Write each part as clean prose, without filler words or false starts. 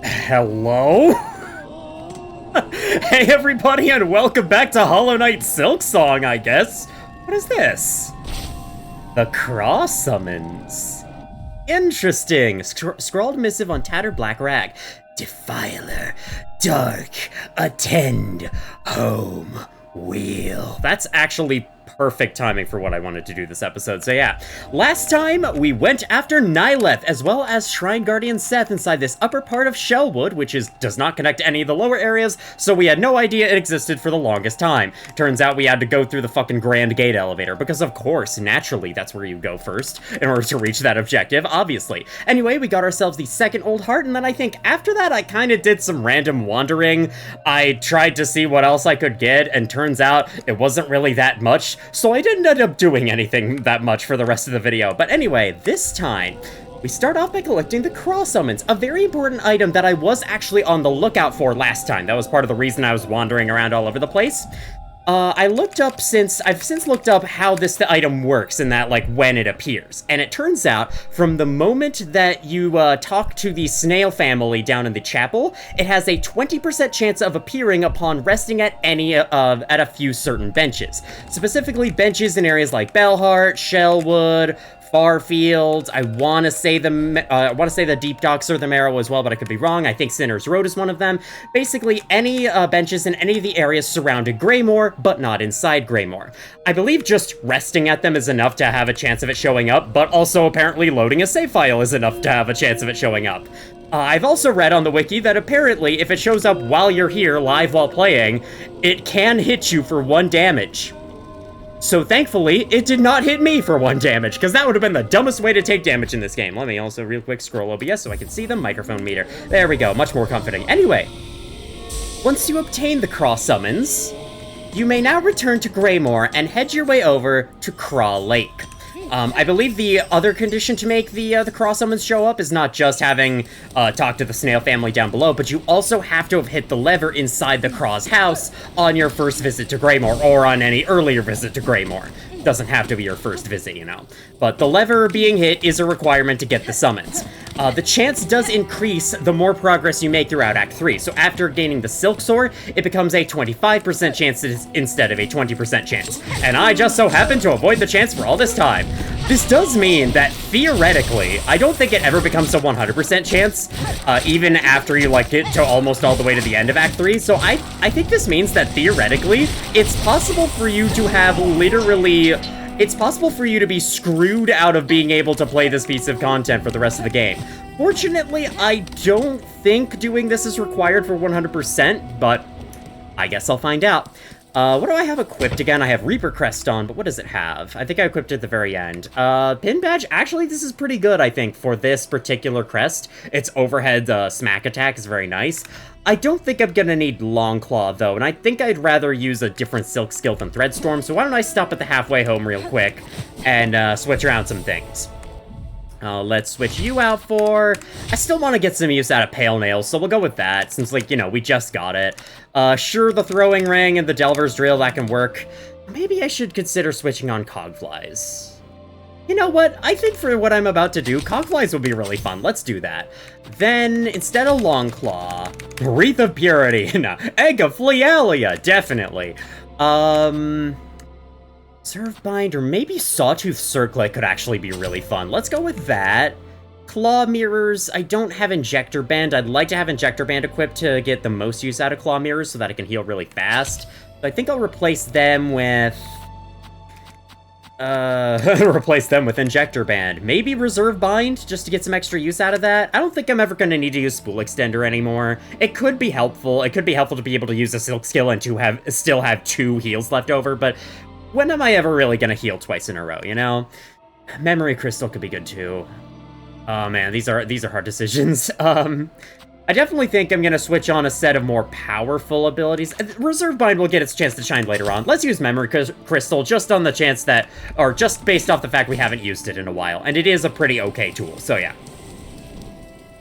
Hello? Hey everybody, and welcome back to Hollow Knight Silksong, I guess. What is this? The Cross Summons. Interesting. Scrawled missive on tattered black rag. Defiler, dark, attend, home, wheel. That's actually perfect timing for what I wanted to do this episode, so yeah. Last time, we went after Nyleth, as well as Shrine Guardian Seth inside this upper part of Shellwood, which does not connect to any of the lower areas, so we had no idea it existed for the longest time. Turns out we had to go through the fucking Grand Gate elevator, because of course, naturally, that's where you go first, in order to reach that objective, obviously. Anyway, we got ourselves the second Old Heart, and then I think after that, I kinda did some random wandering. I tried to see what else I could get, and turns out it wasn't really that much, so I didn't end up doing anything that much for the rest of the video. But anyway, this time, we start off by collecting the Cross Summons, a very important item that I was actually on the lookout for last time. That was part of the reason I was wandering around all over the place. I've since looked up how the item works and that, like, when it appears. And it turns out, from the moment that you, talk to the snail family down in the chapel, it has a 20% chance of appearing upon resting at at a few certain benches. Specifically, benches in areas like Bellheart, Shellwood, Farfield. I want to say the Deep Docks or the Marrow as well, but I could be wrong. I think Sinner's Road is one of them. Basically, any benches in any of the areas surrounding Greymore, but not inside Greymore. I believe just resting at them is enough to have a chance of it showing up, but also apparently loading a save file is enough to have a chance of it showing up. I've also read on the wiki that apparently if it shows up while you're here, live while playing, it can hit you for 1 damage. So thankfully, it did not hit me for 1 damage, because that would have been the dumbest way to take damage in this game. Let me also real quick scroll OBS so I can see the microphone meter. There we go, much more comforting. Anyway, once you obtain the Cross Summons, you may now return to Greymore and head your way over to Craw Lake. I believe the other condition to make the Cross Summons show up is not just having talked to the snail family down below, but you also have to have hit the lever inside the Craw's house on your first visit to Greymore, or on any earlier visit to Greymore. Doesn't have to be your first visit, you know. But the lever being hit is a requirement to get the summons. The chance does increase the more progress you make throughout Act 3, so after gaining the Silk Sword, it becomes a 25% chance instead of a 20% chance. And I just so happen to avoid the chance for all this time. This does mean that, theoretically, I don't think it ever becomes a 100% chance, even after you, like, get to almost all the way to the end of Act 3, so I think this means that, theoretically, it's possible for you to have literally... It's possible for you to be screwed out of being able to play this piece of content for the rest of the game. Fortunately, I don't think doing this is required for 100%, but I guess I'll find out. What do I have equipped again? I have Reaper Crest on, but what does it have? I think I equipped it at the very end. Pin Badge? Actually, this is pretty good, I think, for this particular crest. Its overhead smack attack is very nice. I don't think I'm gonna need Long Claw, though, and I think I'd rather use a different Silk skill than Threadstorm, so why don't I stop at the halfway home real quick and switch around some things. Let's switch you out for... I still want to get some use out of Pale Nails, so we'll go with that, since, like, you know, we just got it. Sure, the Throwing Ring and the Delver's Drill, that can work. Maybe I should consider switching on Cogflies. You know what? I think for what I'm about to do, Cogflies would be really fun. Let's do that. Then, instead of Long Claw, Wreath of Purity. No, Egg of Flealia, definitely. Serve Bind, or maybe Sawtooth Circlet could actually be really fun. Let's go with that. Claw Mirrors, I don't have Injector Band. I'd like to have Injector Band equipped to get the most use out of Claw Mirrors so that I can heal really fast. So I think I'll replace them with... Injector Band. Maybe Reserve Bind, just to get some extra use out of that. I don't think I'm ever going to need to use Spool Extender anymore. It could be helpful. It could be helpful to be able to use a Silk skill and to still have 2 heals left over, but when am I ever really going to heal twice in a row, you know? Memory Crystal could be good, too. Oh, man, these are hard decisions. I definitely think I'm going to switch on a set of more powerful abilities. Reserve Bind will get its chance to shine later on. Let's use Memory Crystal just on the chance that, or just based off the fact we haven't used it in a while. And it is a pretty okay tool, so yeah.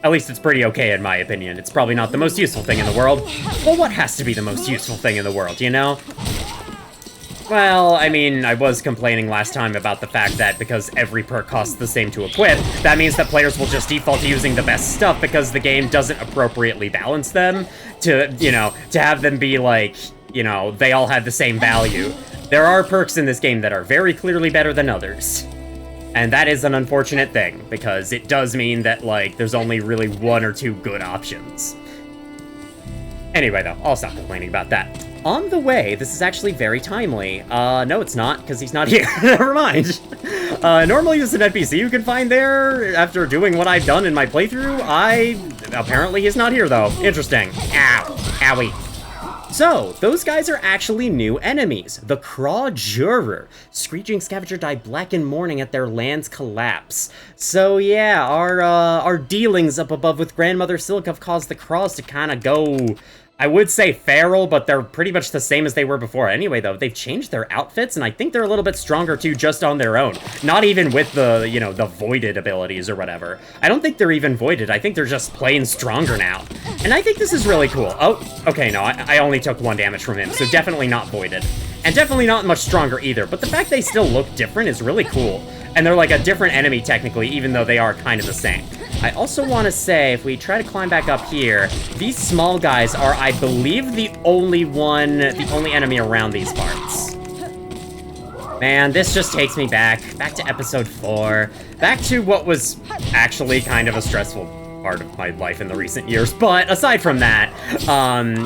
At least it's pretty okay in my opinion. It's probably not the most useful thing in the world. Well, what has to be the most useful thing in the world, you know? Well, I mean, I was complaining last time about the fact that because every perk costs the same to equip, that means that players will just default to using the best stuff because the game doesn't appropriately balance them to, you know, to have them be like, you know, they all have the same value. There are perks in this game that are very clearly better than others. And that is an unfortunate thing, because it does mean that, like, there's only really 1 or 2 good options. Anyway, though, I'll stop complaining about that. On the way, this is actually very timely. No, it's not, because he's not here. Never mind. Normally, this is an NPC you can find there. After doing what I've done in my playthrough, apparently he's not here, though. Interesting. Ow. Owie. So, those guys are actually new enemies. The Craw Juror. Screeching Scavenger die black in mourning at their land's collapse. So yeah, our dealings up above with Grandmother Silk have caused the Craws to kind of go, I would say feral, but they're pretty much the same as they were before. Anyway, though, they've changed their outfits, and I think they're a little bit stronger, too, just on their own. Not even with the, you know, the voided abilities or whatever. I don't think they're even voided. I think they're just plain stronger now. And I think this is really cool. Oh, okay, no, I only took 1 damage from him, so definitely not voided. And definitely not much stronger either, but the fact they still look different is really cool. And they're like a different enemy, technically, even though they are kind of the same. I also want to say, if we try to climb back up here, these small guys are, I believe, the only enemy around these parts. Man, this just takes me back to episode 4, back to what was actually kind of a stressful part of my life in the recent years. But aside from that,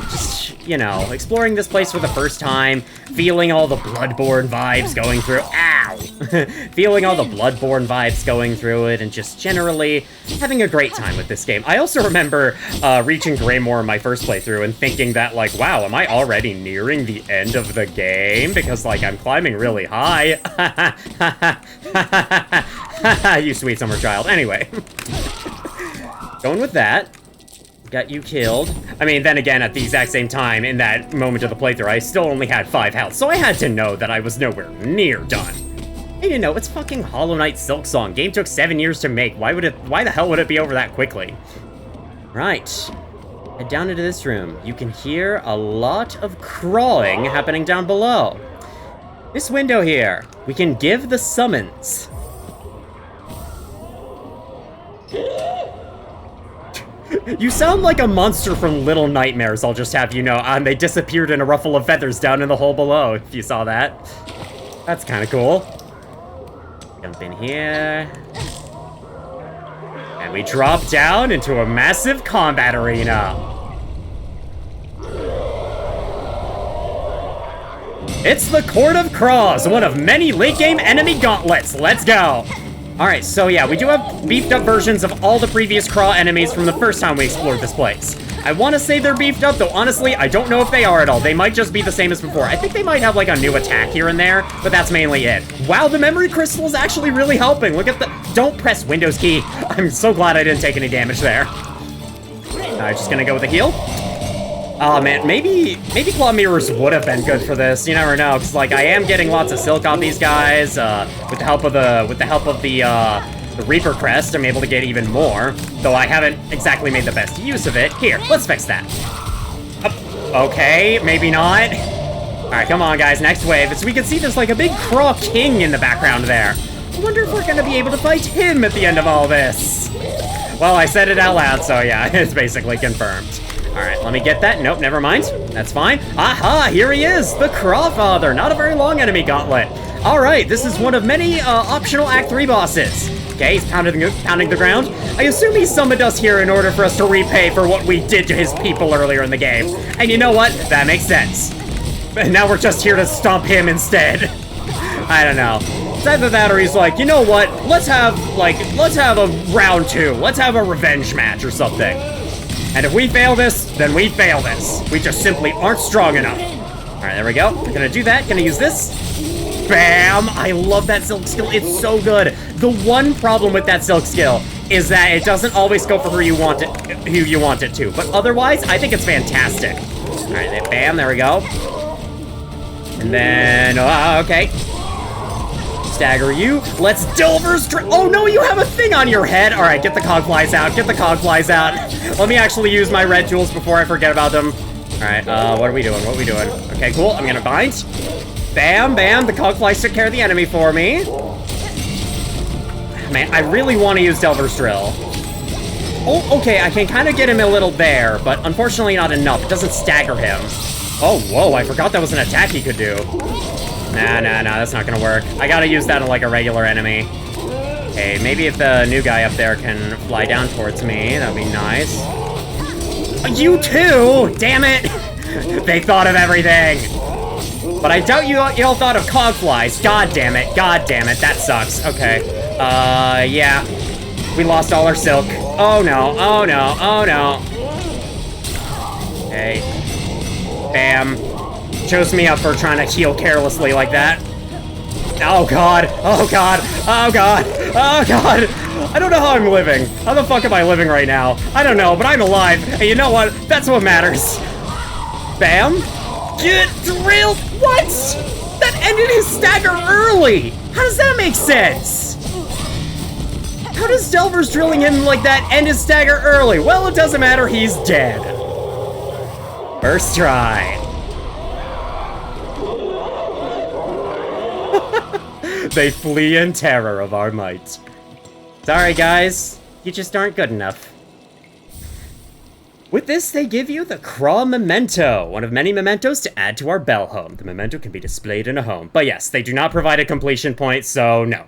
just, you know, exploring this place for the first time, feeling all the Bloodborne vibes going through, ow! Feeling all the Bloodborne vibes going through it, and just generally having a great time with this game. I also remember reaching Greymore in my first playthrough and thinking that, like, wow, am I already nearing the end of the game? Because, like, I'm climbing really high. You sweet summer child. Anyway. Going with that. Got you killed. I mean, then again, at the exact same time, in that moment of the playthrough, I still only had 5 health, so I had to know that I was nowhere near done. And you know, it's fucking Hollow Knight Silksong. Game took 7 years to make. Why the hell would it be over that quickly? Right. Head down into this room. You can hear a lot of crawling happening down below. This window here, we can give the summons. You sound like a monster from Little Nightmares, I'll just have you know, and they disappeared in a ruffle of feathers down in the hole below, if you saw that. That's kind of cool. Jump in here. And we drop down into a massive combat arena. It's the Court of Craws, one of many late-game enemy gauntlets. Let's go! Alright, so yeah, we do have beefed up versions of all the previous Craw enemies from the first time we explored this place. I want to say they're beefed up, though honestly, I don't know if they are at all. They might just be the same as before. I think they might have like a new attack here and there, but that's mainly it. Wow, the memory crystal is actually really helping. Look at the... Don't press Windows key. I'm so glad I didn't take any damage there. Alright, just gonna go with a heal. Oh man, maybe Claw Mirrors would have been good for this. You never know, because like I am getting lots of silk on these guys. With the help of the Reaper Crest, I'm able to get even more. Though I haven't exactly made the best use of it. Here, let's fix that. Okay, maybe not. All right, come on guys, next wave. So we can see there's like a big Craw King in the background there. I wonder if we're gonna be able to fight him at the end of all this. Well, I said it out loud, so yeah, it's basically confirmed. All right, let me get that. Nope, never mind. That's fine. Aha, here he is, the Crawfather. Not a very long enemy gauntlet. All right, this is one of many optional Act 3 bosses. Okay, he's pounding the ground. I assume he summoned us here in order for us to repay for what we did to his people earlier in the game. And you know what? That makes sense. And now we're just here to stomp him instead. I don't know. It's either that or he's like, you know what? Let's have a round 2. Let's have a revenge match or something. And if we fail this, then we fail this. We just simply aren't strong enough. All right, there we go. We're gonna do that. Gonna use this. Bam! I love that silk skill. It's so good. The one problem with that silk skill is that it doesn't always go for who you want it to. But otherwise, I think it's fantastic. All right, bam, there we go. And then, okay. Stagger you. Let's Delver's Oh no, you have a thing on your head. All right, get the cogflies out. Get the cogflies out. Let me actually use my red tools before I forget about them. All right, what are we doing? What are we doing? Okay, cool. I'm gonna bind. Bam, bam, the Cogflies took care of the enemy for me. Man, I really want to use Delver's Drill. Oh, okay, I can kind of get him a little there, but unfortunately not enough. It doesn't stagger him. Oh, whoa, I forgot that was an attack he could do. Nah, that's not gonna work. I gotta use that on, like, a regular enemy. Hey, maybe if the new guy up there can fly down towards me, that'd be nice. You too! Damn it! They thought of everything! But I doubt you all thought of Cogflies. God damn it, that sucks. Okay. Yeah. We lost all our silk. Oh no, oh no, oh no. Okay. Bam. Chose me up for trying to heal carelessly like that. Oh god, oh god, oh god, oh god. I don't know how I'm living. How the fuck am I living right now? I don't know, but I'm alive. And you know what? That's what matters. Bam. Get drilled. What? That ended his stagger early. How does that make sense? How does Delver's drilling him like that end his stagger early? Well, it doesn't matter. He's dead. First try. They flee in terror of our might. Sorry, guys. You just aren't good enough. With this, they give you the Craw Memento, one of many mementos to add to our bell home. The memento can be displayed in a home. But yes, they do not provide a completion point, so no.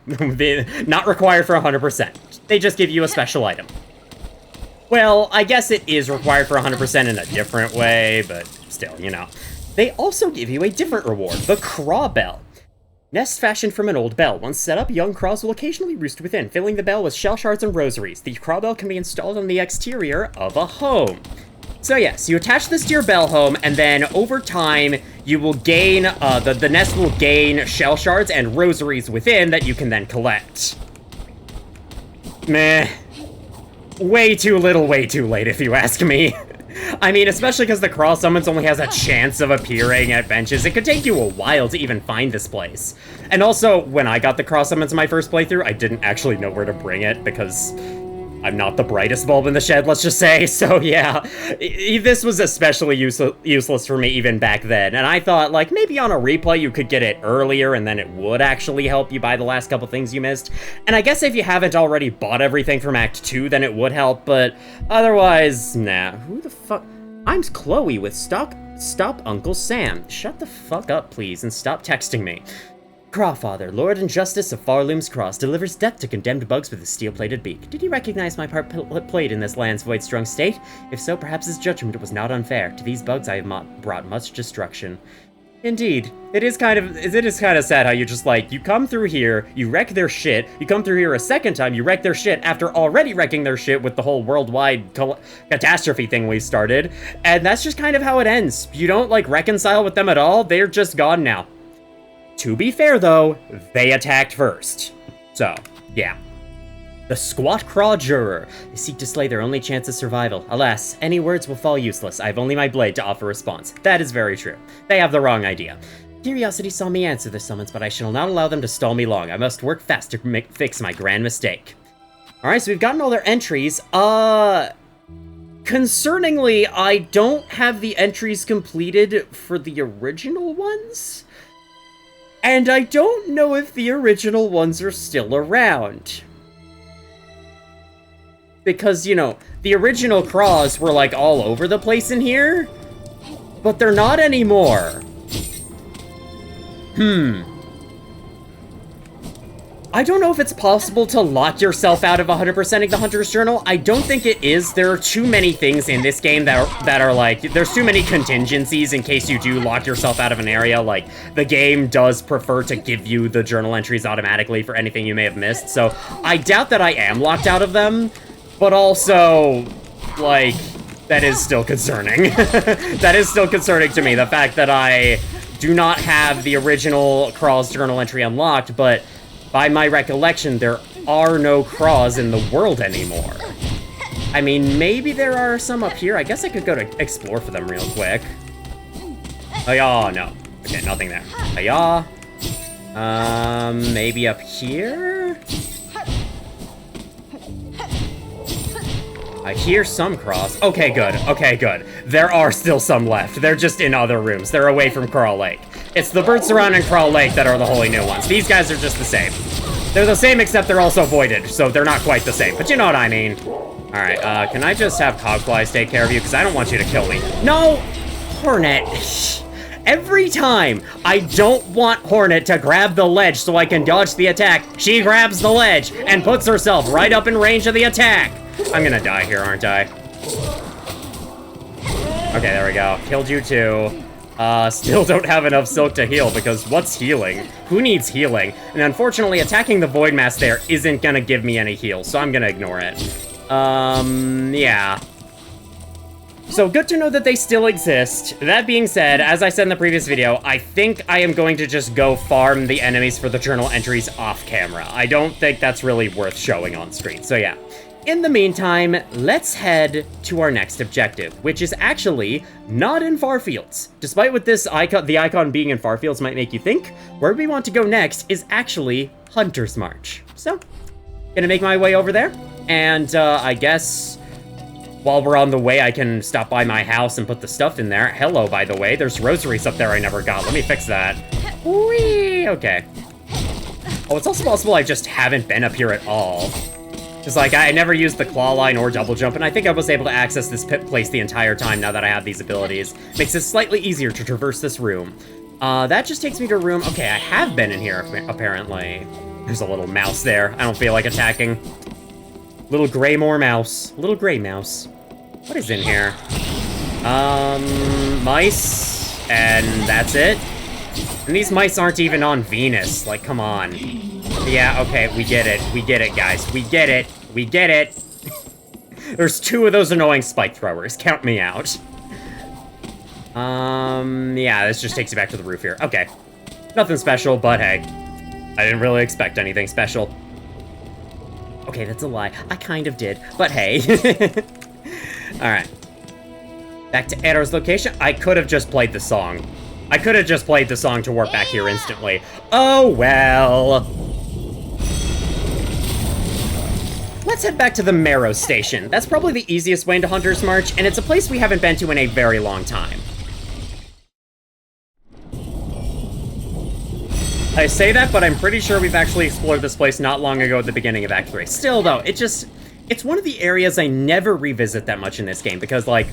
Not required for 100%. They just give you a special item. Well, I guess it is required for 100% in a different way, but still, you know. They also give you a different reward, the Craw Bell. Nest fashioned from an old bell. Once set up, young craws will occasionally roost within, filling the bell with shell shards and rosaries. The craw bell can be installed on the exterior of a home. So yes, you attach this to your bell home, and then over time, you will gain, the nest will gain shell shards and rosaries within that you can then collect. Meh. Way too little, way too late, if you ask me. I mean, especially because the Craw Summons only has a chance of appearing at benches. It could take you a while to even find this place. And also, when I got the Craw Summons in my first playthrough, I didn't actually know where to bring it because I'm not the brightest bulb in the shed, let's just say. So yeah, this was especially useless for me even back then. And I thought, like, maybe on a replay you could get it earlier and then it would actually help you buy the last couple things you missed. And I guess if you haven't already bought everything from Act 2, then it would help, but otherwise, nah. Who the fuck? I'm Chloe with Stop Uncle Sam. Shut the fuck up, please, and stop texting me. Crawfather, Lord and Justice of Farloom's Cross, delivers death to condemned bugs with a steel-plated beak. Did he recognize my part played in this land's void-strung state? If so, perhaps his judgment was not unfair. To these bugs I have brought much destruction. Indeed. It is kind of sad how you just, like, you come through here, you wreck their shit, you come through here a second time, you wreck their shit after already wrecking their shit with the whole worldwide catastrophe thing we started, and that's just kind of how it ends. You don't, like, reconcile with them at all, they're just gone now. To be fair, though, they attacked first. So, yeah. The Squat Craw Juror. They seek to slay their only chance of survival. Alas, any words will fall useless. I have only my blade to offer response. That is very true. They have the wrong idea. Curiosity saw me answer the summons, but I shall not allow them to stall me long. I must work fast to fix my grand mistake. Alright, so we've gotten all their entries. Concerningly, I don't have the entries completed for the original ones. And I don't know if the original ones are still around. Because, you know, the original Craws were, like, all over the place in here. But they're not anymore. I don't know if it's possible to lock yourself out of 100%ing the Hunter's Journal. I don't think it is. There are too many things in this game that are like, there's too many contingencies in case you do lock yourself out of an area. Like, the game does prefer to give you the journal entries automatically for anything you may have missed. So I doubt that I am locked out of them, but also, like, that is still concerning. That is still concerning to me, the fact that I do not have the original Craw's journal entry unlocked, but by my recollection, there are no Craws in the world anymore. I mean, maybe there are some up here. I guess I could go to explore for them real quick. Oh, yeah, no. Okay, nothing there. Oh, yeah. Maybe up here? I hear some Craws. Okay, good. Okay, good. There are still some left. They're just in other rooms. They're away from Craw Lake. It's the Bird Surround and Crawl Lake that are the wholly new ones. These guys are just the same. They're the same, except they're also voided, so they're not quite the same. But you know what I mean. Alright, can I just have Cogflies take care of you? Because I don't want you to kill me. No! Hornet. Every time I don't want Hornet to grab the ledge so I can dodge the attack, she grabs the ledge and puts herself right up in range of the attack. I'm gonna die here, aren't I? Okay, there we go. Killed you too. Still don't have enough silk to heal, because what's healing? Who needs healing? And unfortunately, attacking the Void Mass there isn't gonna give me any heal, so I'm gonna ignore it. Yeah. So good to know that they still exist. That being said, as I said in the previous video, I think I am going to just go farm the enemies for the journal entries off camera. I don't think that's really worth showing on screen, so yeah. In the meantime, let's head to our next objective, which is actually not in Farfields. Despite what this icon, the icon being in Farfields might make you think, where we want to go next is actually Hunter's March. So, gonna make my way over there, and I guess while we're on the way, I can stop by my house and put the stuff in there. Hello, by the way, there's rosaries up there I never got. Let me fix that. Whee! Okay. Oh, it's also possible I just haven't been up here at all. Just like, I never used the claw line or double jump, and I think I was able to access this place the entire time now that I have these abilities. Makes it slightly easier to traverse this room. That just takes me to a room. Okay, I have been in here, apparently. There's a little mouse there. I don't feel like attacking. Little gray mouse. Little gray mouse. What is in here? Mice, and that's it. And these mice aren't even on Venus. Like, come on. Yeah, okay, we get it. We get it, guys. We get it. We get it. There's 2 of those annoying spike throwers. Count me out. Yeah, this just takes you back to the roof here. Okay. Nothing special, but hey. I didn't really expect anything special. Okay, that's a lie. I kind of did, but hey. Alright. Back to Arrow's location. I could have just played the song. I could have just played the song to warp back here instantly. Oh, well. Let's head back to the Marrow Station. That's probably the easiest way into Hunter's March, and it's a place we haven't been to in a very long time. I say that, but I'm pretty sure we've actually explored this place not long ago at the beginning of Act 3. Still, though, it's one of the areas I never revisit that much in this game, because, like,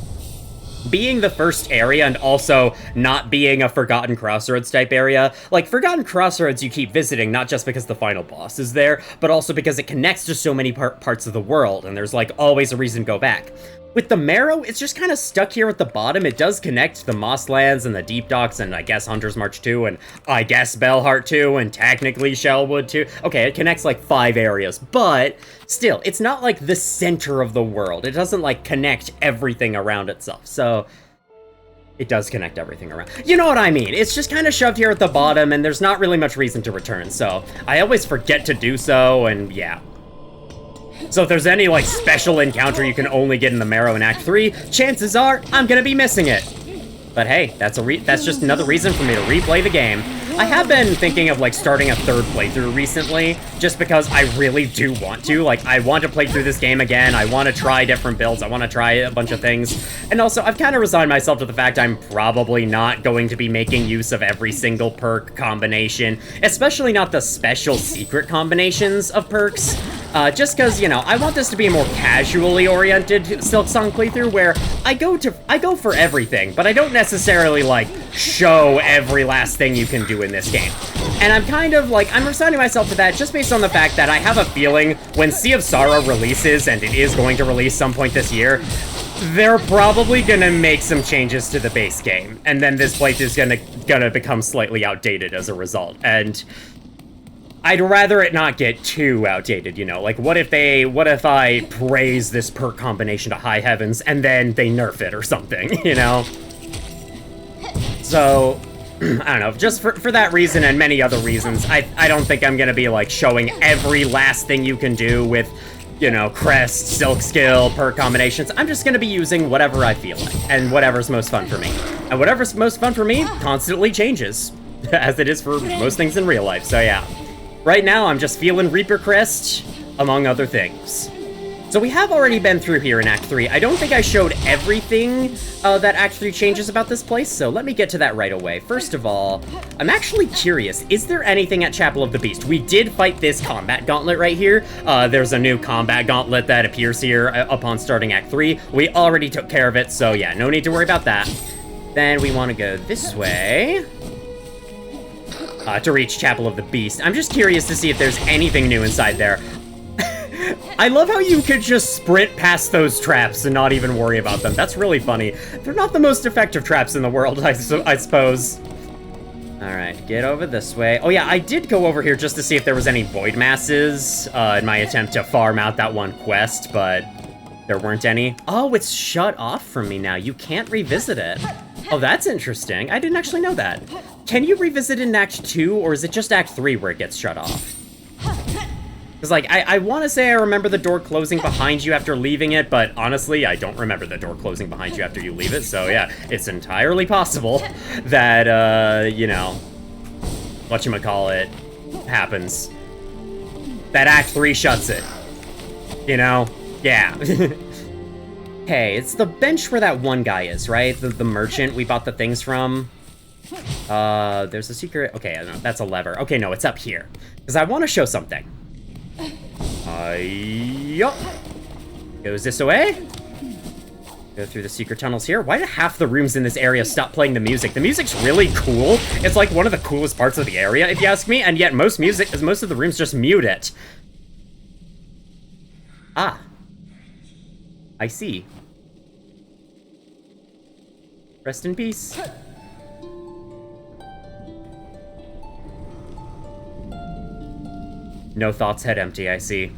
being the first area and also not being a Forgotten Crossroads type area, like, Forgotten Crossroads you keep visiting not just because the final boss is there, but also because it connects to so many parts of the world, and there's, like, always a reason to go back. With the Marrow, it's just kind of stuck here at the bottom. It does connect to the Mosslands and the Deep Docks and I guess Hunter's March 2 and I guess Bellheart 2 and technically Shellwood 2. Okay, it connects like 5 areas, but still, it's not like the center of the world. It doesn't like connect everything around itself, so it does connect everything around. You know what I mean? It's just kind of shoved here at the bottom and there's not really much reason to return, so I always forget to do so, and yeah. So if there's any, like, special encounter you can only get in the Marrow in Act 3, chances are I'm gonna be missing it. But hey, that's just another reason for me to replay the game. I have been thinking of, like, starting a 3rd playthrough recently, just because I really do want to. Like, I want to play through this game again, I want to try different builds, I want to try a bunch of things. And also, I've kind of resigned myself to the fact I'm probably not going to be making use of every single perk combination, especially not the special secret combinations of perks. Just because, you know, I want this to be a more casually oriented Silksong playthrough where I go for everything, but I don't necessarily, like, show every last thing you can do in this game. And I'm kind of, like, I'm resigning myself to that just based on the fact that I have a feeling when Sea of Sorrow releases, and it is going to release some point this year, they're probably gonna make some changes to the base game, and then this playthrough is gonna become slightly outdated as a result, and I'd rather it not get too outdated, you know? Like, what if I praise this perk combination to high heavens, and then they nerf it or something, you know? So, I don't know, just for that reason and many other reasons, I don't think I'm gonna be, like, showing every last thing you can do with, you know, crest, silk skill, perk combinations. I'm just gonna be using whatever I feel like, and whatever's most fun for me. And whatever's most fun for me constantly changes, as it is for most things in real life, so yeah. Right now, I'm just feeling Reaper Crest, among other things. So we have already been through here in Act 3. I don't think I showed everything that Act 3 changes about this place, so let me get to that right away. First of all, I'm actually curious, is there anything at Chapel of the Beast? We did fight this combat gauntlet right here. There's a new combat gauntlet that appears here upon starting Act 3. We already took care of it, so yeah, no need to worry about that. Then we want to go this way to reach Chapel of the Beast. I'm just curious to see if there's anything new inside there. I love how you could just sprint past those traps and not even worry about them. That's really funny. They're not the most effective traps in the world, I suppose. Alright, get over this way. Oh yeah, I did go over here just to see if there was any void masses in my attempt to farm out that one quest, but there weren't any. Oh, it's shut off from me now. You can't revisit it. Oh, that's interesting. I didn't actually know that. Can you revisit in Act 2, or is it just Act 3 where it gets shut off? Because, like, I want to say I remember the door closing behind you after leaving it, but honestly, I don't remember the door closing behind you after you leave it, so yeah, it's entirely possible that, you know, whatchamacallit happens. That Act 3 shuts it. You know? Yeah. Hey, it's the bench where that one guy is, right? The merchant we bought the things from. There's a secret. Okay, I don't know. That's a lever. Okay, no, it's up here. Because I want to show something. Yup. Goes this way. Go through the secret tunnels here. Why do half the rooms in this area stop playing the music? The music's really cool. It's like one of the coolest parts of the area, if you ask me, and yet most of the rooms just mute it. Ah. I see. Rest in peace. No thoughts, head empty, I see.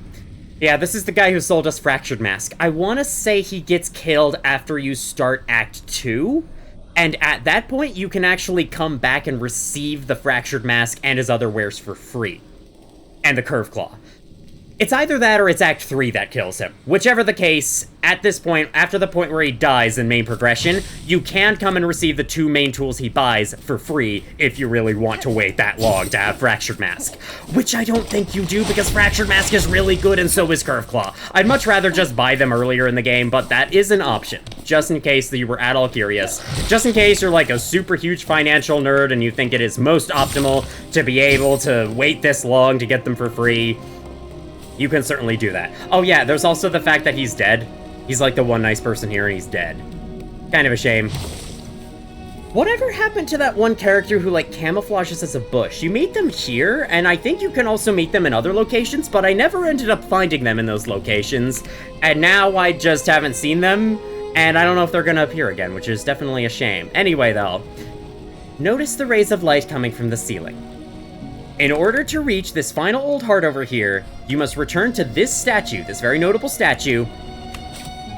Yeah, this is the guy who sold us Fractured Mask. I want to say he gets killed after you start Act 2, and at that point, you can actually come back and receive the Fractured Mask and his other wares for free. And the Curve Claw. It's either that or it's Act 3 that kills him. Whichever the case, at this point, after the point where he dies in main progression, you can come and receive the 2 main tools he buys for free if you really want to wait that long to have Fractured Mask. Which I don't think you do, because Fractured Mask is really good and so is Curve Claw. I'd much rather just buy them earlier in the game, but that is an option. Just in case that you were at all curious. Just in case you're like a super huge financial nerd and you think it is most optimal to be able to wait this long to get them for free. You can certainly do that. Oh yeah, there's also the fact that he's dead. He's like the one nice person here and he's dead. Kind of a shame. Whatever happened to that one character who like camouflages as a bush? You meet them here, and I think you can also meet them in other locations, but I never ended up finding them in those locations. And now I just haven't seen them, and I don't know if they're gonna appear again, which is definitely a shame. Anyway though, notice the rays of light coming from the ceiling. In order to reach this final old heart over here, you must return to this statue, this very notable statue,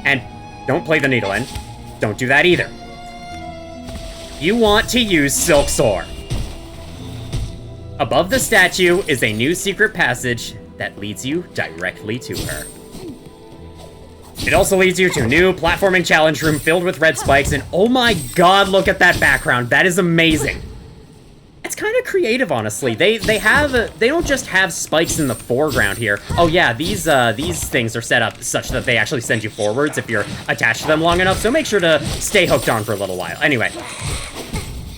and don't play the needle end. Don't do that either. You want to use Silksong. Above the statue is a new secret passage that leads you directly to her. It also leads you to a new platforming challenge room filled with red spikes, and oh my god, look at that background. That is amazing. It's kind of creative, honestly. They don't just have spikes in the foreground here. Oh yeah, these things are set up such that they actually send you forwards if you're attached to them long enough, so make sure to stay hooked on for a little while. Anyway,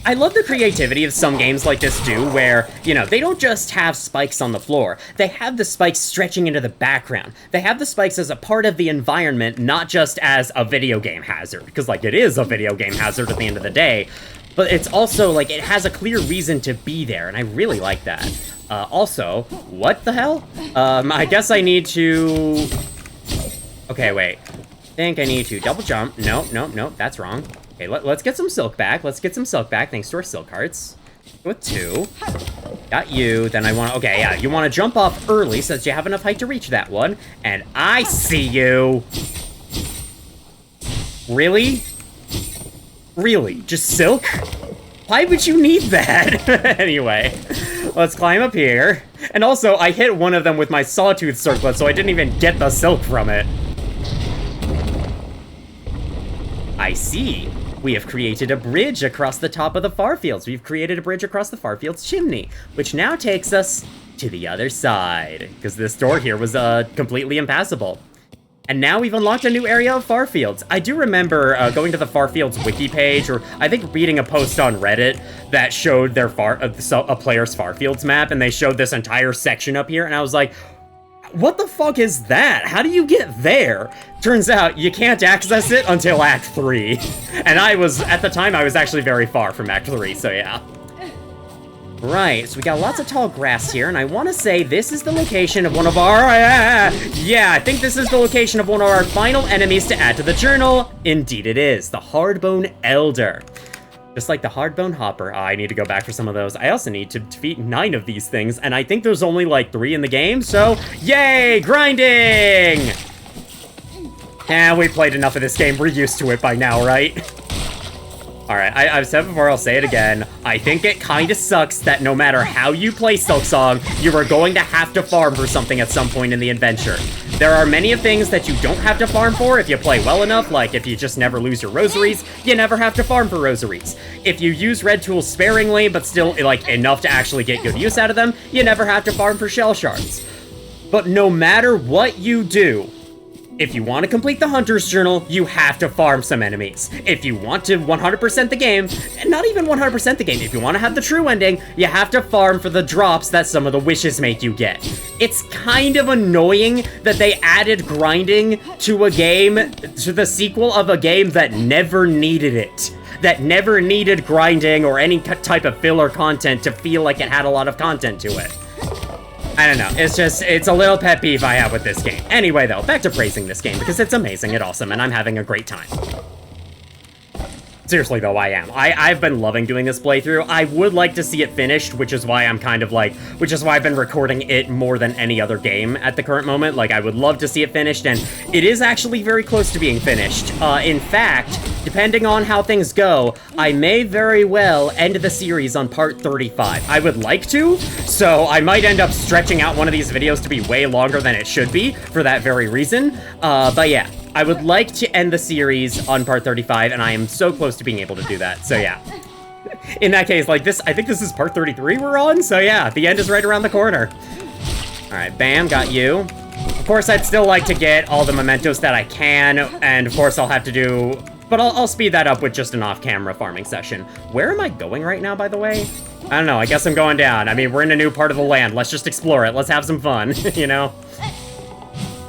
I love the creativity of some games like this too, where, you know, they don't just have spikes on the floor. They have the spikes stretching into the background. They have the spikes as a part of the environment, not just as a video game hazard, because, like, it is a video game hazard at the end of the day. But it's also, like, it has a clear reason to be there, and I really like that. Also, what the hell? I guess I need to... Okay, wait. I think I need to double jump. No, that's wrong. Okay, let's get some silk back. Let's get some silk back, thanks to our silk hearts. With 2. Got you. Then I want to... Okay, yeah, you want to jump off early so that you have enough height to reach that one. And I see you! Really? Really? Just silk? Why would you need that? Anyway, let's climb up here. And also, I hit one of them with my sawtooth circlet, so I didn't even get the silk from it. I see. We have created a bridge across the top of the Farfields. We've created a bridge across the Farfields chimney, which now takes us to the other side, because this door here was completely impassable. And now we've unlocked a new area of Farfields. I do remember going to the Farfields wiki page, or I think reading a post on Reddit that showed their a player's Farfields map, and they showed this entire section up here, and I was like, what the fuck is that? How do you get there? Turns out you can't access it until Act 3. And at the time, I was actually very far from Act 3, so yeah. Right, so we got lots of tall grass here, and I want to say this is the location of one of our... yeah, I think this is the location of one of our final enemies to add to the journal. Indeed it is, the Hardbone Elder. Just like the Hardbone Hopper. I need to go back for some of those. I also need to defeat 9 of these things, and I think there's only like 3 in the game, so yay, grinding! And we played enough of this game, we're used to it by now, right? Alright, I've said before, I'll say it again. I think it kinda sucks that no matter how you play Silksong, you are going to have to farm for something at some point in the adventure. There are many things that you don't have to farm for if you play well enough, like if you just never lose your rosaries, you never have to farm for rosaries. If you use red tools sparingly, but still, like, enough to actually get good use out of them, you never have to farm for shell shards. But no matter what you do, if you want to complete the Hunter's Journal, you have to farm some enemies. If you want to 100% the game, and not even 100% the game, if you want to have the true ending, you have to farm for the drops that some of the wishes make you get. It's kind of annoying that they added grinding to a game, to the sequel of a game that never needed it. That never needed grinding or any type of filler content to feel like it had a lot of content to it. I don't know, it's a little pet peeve I have with this game. Anyway though, back to praising this game, because it's amazing and awesome, and I'm having a great time. Seriously though, I am. I've been loving doing this playthrough. I would like to see it finished, which is why I'm kind of like, which is why I've been recording it more than any other game at the current moment. Like, I would love to see it finished, and it is actually very close to being finished. In fact, depending on how things go, I may very well end the series on part 35. I would like to, so I might end up stretching out one of these videos to be way longer than it should be for that very reason. But yeah. I would like to end the series on part 35, and I am so close to being able to do that, so yeah. In that case, like this, I think this is part 33 we're on, so yeah, the end is right around the corner. Alright, bam, got you. Of course, I'd still like to get all the mementos that I can, and of course I'll have to do... But I'll speed that up with just an off-camera farming session. Where am I going right now, by the way? I don't know, I guess I'm going down. I mean, we're in a new part of the land, let's just explore it, let's have some fun, you know?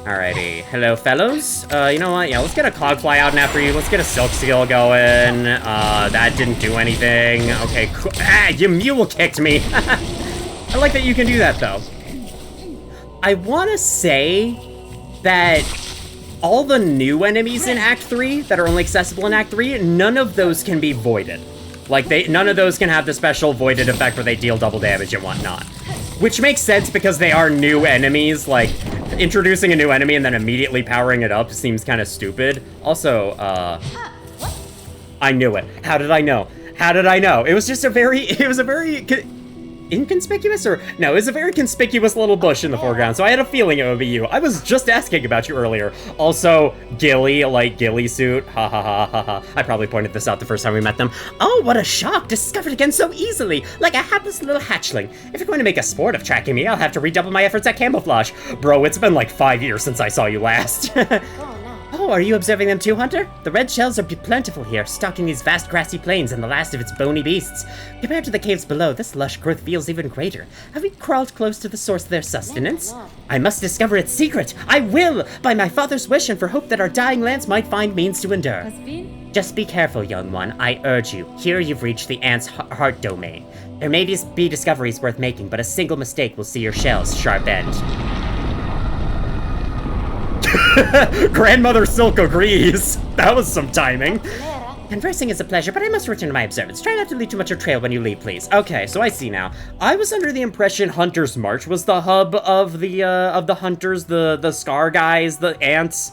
Alrighty, hello fellows. You know what, yeah, let's get a Cogfly out and after you, let's get a Silk Seal going. That didn't do anything. Okay, cool. Ah, you mule kicked me. I like that you can do that though. I wanna say that all the new enemies in Act 3 that are only accessible in Act 3, none of those can be voided. Like, none of those can have the special voided effect where they deal double damage and whatnot. Which makes sense because they are new enemies, like, introducing a new enemy and then immediately powering it up seems kind of stupid. Also, I knew it. How did I know? How did I know? It was just a very, inconspicuous, or no, it was a very conspicuous little bush in the foreground, so I had a feeling it would be you. I was just asking about you earlier. Also, Gilly, like ghillie suit, ha ha ha ha ha. I probably pointed this out the first time we met them. Oh, what a shock, discovered again so easily, like a hapless little hatchling. If you're going to make a sport of tracking me, I'll have to redouble my efforts at camouflage. Bro, it's been like 5 years since I saw you last. Oh, are you observing them too, Hunter? The red shells are plentiful here, stalking these vast grassy plains and the last of its bony beasts. Compared to the caves below, this lush growth feels even greater. Have we crawled close to the source of their sustenance? I must discover its secret! I will! By my father's wish and for hope that our dying lands might find means to endure. Just be careful, young one, I urge you. Here you've reached the ant's heart domain. There may be discoveries worth making, but a single mistake will see your shells sharp end. Grandmother Silk agrees. That was some timing. Conversing is a pleasure, but I must return to my observance. Try not to leave too much of a trail when you leave, please. Okay, so I see now. I was under the impression Hunter's March was the hub of the hunters, the Scar guys, the ants.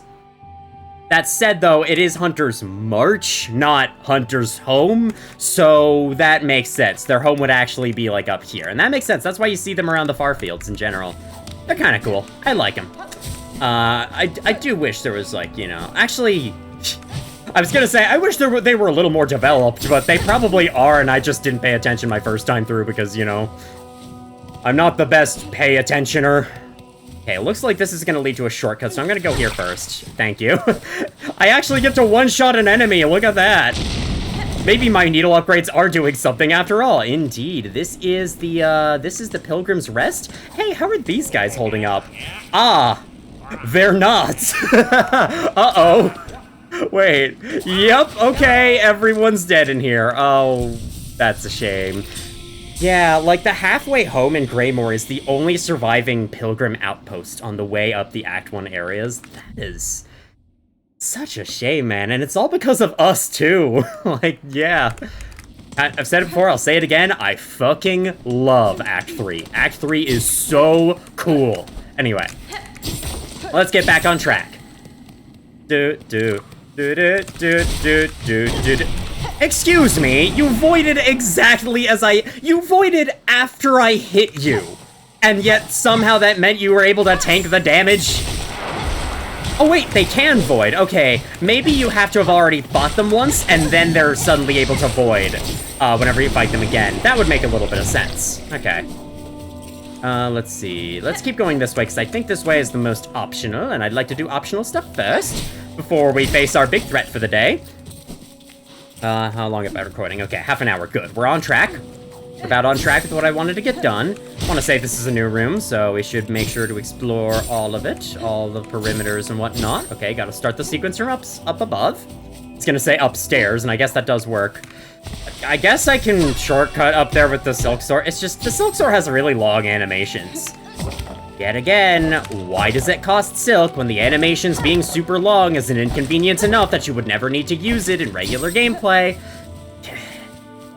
That said, though, it is Hunter's March, not Hunter's Home, so that makes sense. Their home would actually be, like, up here, and that makes sense. That's why you see them around the Farfields in general. They're kind of cool. I like them. I do wish there was, like, you know, actually, I was gonna say, I wish they were a little more developed, but they probably are, and I just didn't pay attention my first time through because, you know, I'm not the best pay-attentioner. Okay, looks like this is gonna lead to a shortcut, so I'm gonna go here first. Thank you. I actually get to one-shot an enemy, look at that. Maybe my needle upgrades are doing something after all. Indeed, this is the Pilgrim's Rest. Hey, how are these guys holding up? Ah, they're not. Uh-oh. Wait, yep, okay, everyone's dead in here. Oh, that's a shame. Yeah, like the halfway home in Greymoor is the only surviving pilgrim outpost on the way up the Act 1 areas. That is such a shame, man, and it's all because of us, too. Like, yeah. I've said it before, I'll say it again, I fucking love Act 3. Act 3 is so cool. Anyway, let's get back on track. Excuse me, you voided exactly as you voided after I hit you. And yet somehow that meant you were able to tank the damage? Oh wait, they can void, okay. Maybe you have to have already fought them once, and then they're suddenly able to void whenever you fight them again. That would make a little bit of sense. Okay. Let's see. Let's keep going this way, because I think this way is the most optional, and I'd like to do optional stuff first, before we face our big threat for the day. How long have I been recording? Okay, half an hour, good. We're on track. We're about on track with what I wanted to get done. I want to say this is a new room, so we should make sure to explore all of it, all the perimeters and whatnot. Okay, gotta start the sequence from up above. It's gonna say upstairs, and I guess that does work. I guess I can shortcut up there with the Silksong. It's just, the Silksong has really long animations. Yet again, why does it cost silk when the animations being super long is an inconvenience enough that you would never need to use it in regular gameplay?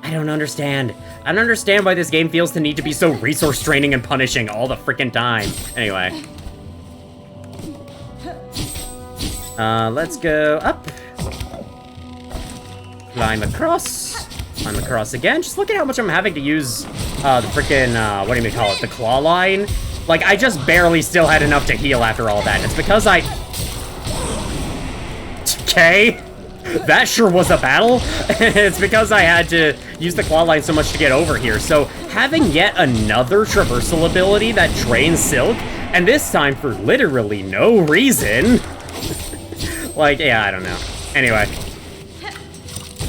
I don't understand. I don't understand why this game feels the need to be so resource draining and punishing all the freaking time. Anyway. Let's go up. Climb across. Climb across again. Just look at how much I'm having to use the freaking, what do you call it, the claw line. Like, I just barely still had enough to heal after all that. It's because Okay. That sure was a battle. It's because I had to use the claw line so much to get over here. So, having yet another traversal ability that drains silk, and this time for literally no reason. Like, yeah, I don't know. Anyway.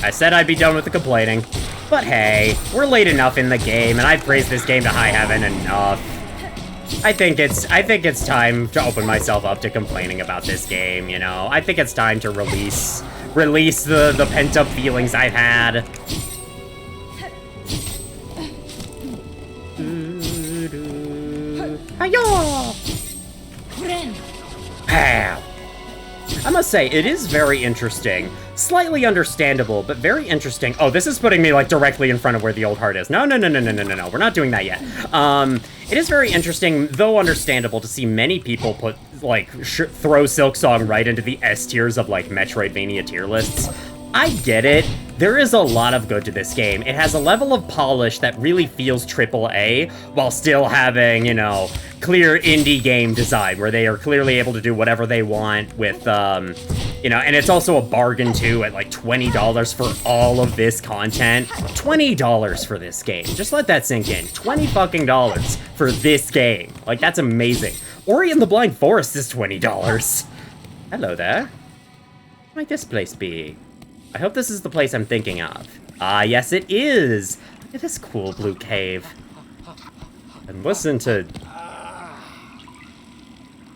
I said I'd be done with the complaining. But hey, we're late enough in the game, and I've praised this game to high heaven enough. I think it's time to open myself up to complaining about this game, you know? I think it's time to release the pent-up feelings I've had. Hi-yo! Pow! I must say, it is very interesting. Slightly understandable, but very interesting. Oh, this is putting me, like, directly in front of where the old heart is. No. We're not doing that yet. It is very interesting, though understandable, to see many people put, like, throw Silksong right into the S tiers of, like, Metroidvania tier lists. I get it. There is a lot of good to this game. It has a level of polish that really feels AAA, while still having, you know, clear indie game design, where they are clearly able to do whatever they want with, you know, and it's also a bargain, too, at, like, $20 for all of this content. $20 for this game. Just let that sink in. $20 fucking dollars for this game. Like, that's amazing. Ori and the Blind Forest is $20. Hello there. What might this place be? I hope this is the place I'm thinking of. Ah, yes, it is! Look at this cool blue cave. And listen to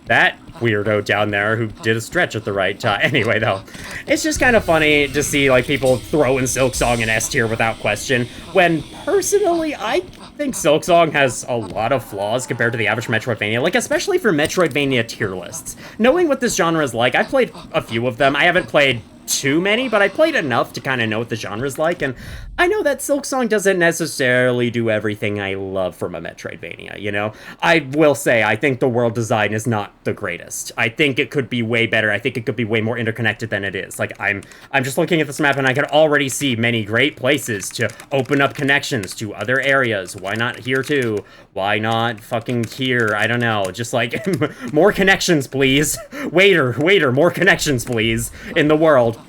that weirdo down there who did a stretch at the right time. Anyway, though, it's just kind of funny to see, like, people throwing Silksong in S tier without question, when, personally, I think Silksong has a lot of flaws compared to the average Metroidvania, like, especially for Metroidvania tier lists. Knowing what this genre is like, I've played a few of them. I haven't played too many, but I played enough to kind of know what the genre's like, and I know that Silksong doesn't necessarily do everything I love from a Metroidvania, you know? I will say, I think the world design is not the greatest. I think it could be way better. I think it could be way more interconnected than it is. Like, I'm just looking at this map, and I can already see many great places to open up connections to other areas. Why not here, too? Why not fucking here? I don't know. Just, like, more connections, please. Waiter, more connections, please, in the world.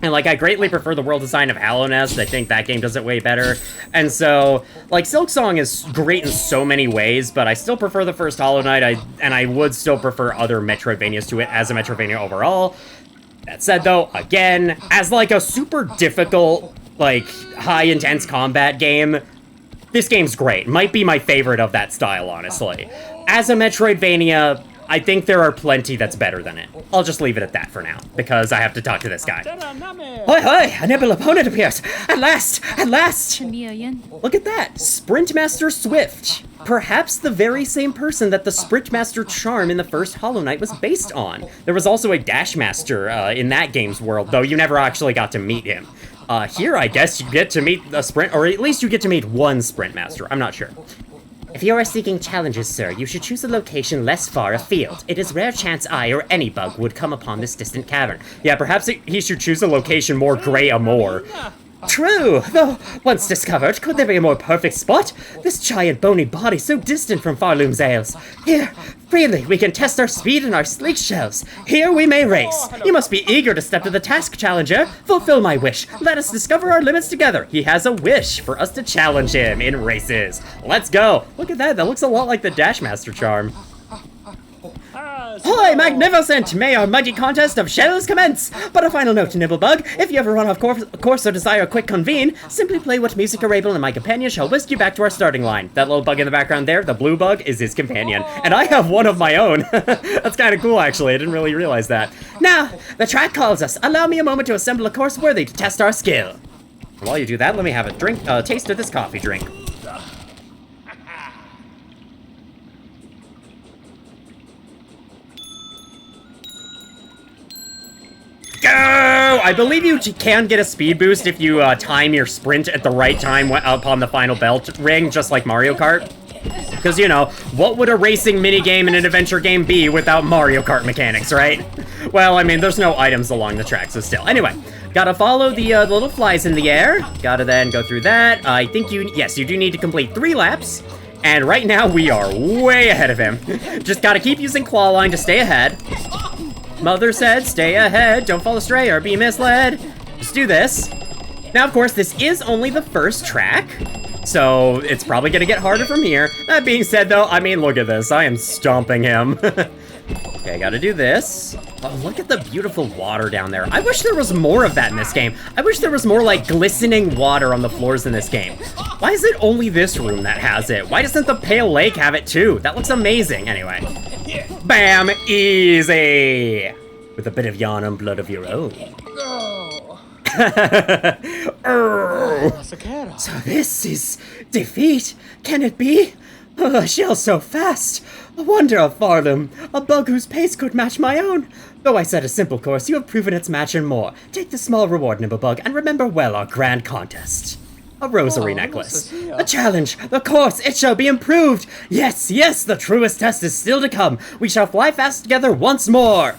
And, like, I greatly prefer the world design of Hollow Nest. I think that game does it way better. And so, like, Silksong is great in so many ways, but I still prefer the first Hollow Knight, and I would still prefer other Metroidvanias to it as a Metroidvania overall. That said, though, again, as, like, a super difficult, like, high-intense combat game, this game's great. Might be my favorite of that style, honestly. As a Metroidvania, I think there are plenty that's better than it. I'll just leave it at that for now, because I have to talk to this guy. Hoi hoi! A nimble opponent appears! At last! At last! Look at that! Sprintmaster Swift! Perhaps the very same person that the Sprintmaster charm in the first Hollow Knight was based on. There was also a Dashmaster in that game's world, though you never actually got to meet him. Here, I guess you get to meet a Sprint, or at least you get to meet one Sprintmaster. I'm not sure. If you are seeking challenges, sir, you should choose a location less far afield. It is rare chance I or any bug would come upon this distant cavern. Yeah, perhaps he should choose a location more Grey Amor. True, though once discovered, could there be a more perfect spot? This giant bony body so distant from Farloom's ales. Here, freely we can test our speed and our sleek shells. Here we may race. You must be eager to step to the task, challenger. Fulfill my wish. Let us discover our limits together. He has a wish for us to challenge him in races. Let's go. Look at that. That looks a lot like the Dashmaster charm. Hoy, magnificent! May our mighty contest of shells commence! But a final note, Nibblebug, if you ever run off course or desire a quick convene, simply play what music Arable and my companion shall whisk you back to our starting line. That little bug in the background there, the blue bug, is his companion. And I have one of my own. That's kind of cool, actually. I didn't really realize that. Now, the track calls us. Allow me a moment to assemble a course worthy to test our skill. While you do that, let me have a taste of this coffee drink. Go! I believe you can get a speed boost if you time your sprint at the right time upon the final bell ring, just like Mario Kart. Because, you know, what would a racing minigame in an adventure game be without Mario Kart mechanics, right? Well, I mean, there's no items along the track, so still. Anyway, gotta follow the little flies in the air. Gotta then go through that. I think yes, you do need to complete 3 laps. And right now, we are way ahead of him. Just gotta keep using Claw Line to stay ahead. Mother said, stay ahead, don't fall astray or be misled. Just do this. Now, of course, this is only the first track, so it's probably gonna get harder from here. That being said, though, I mean, look at this. I am stomping him. Okay, gotta do this. Oh, look at the beautiful water down there. I wish there was more of that in this game. I wish there was more, like, glistening water on the floors in this game. Why is it only this room that has it? Why doesn't the Pale Lake have it, too? That looks amazing. Anyway. Bam! Easy! With a bit of yarn and blood of your own. So this is defeat? Can it be? Oh, a shell so fast. A wonder of Farloom. A bug whose pace could match my own. Though I set a simple course, you have proven its match and more. Take the small reward, Nimblebug, and remember well our grand contest. A rosary necklace. A challenge. The course. It shall be improved. Yes, yes, the truest test is still to come. We shall fly fast together once more.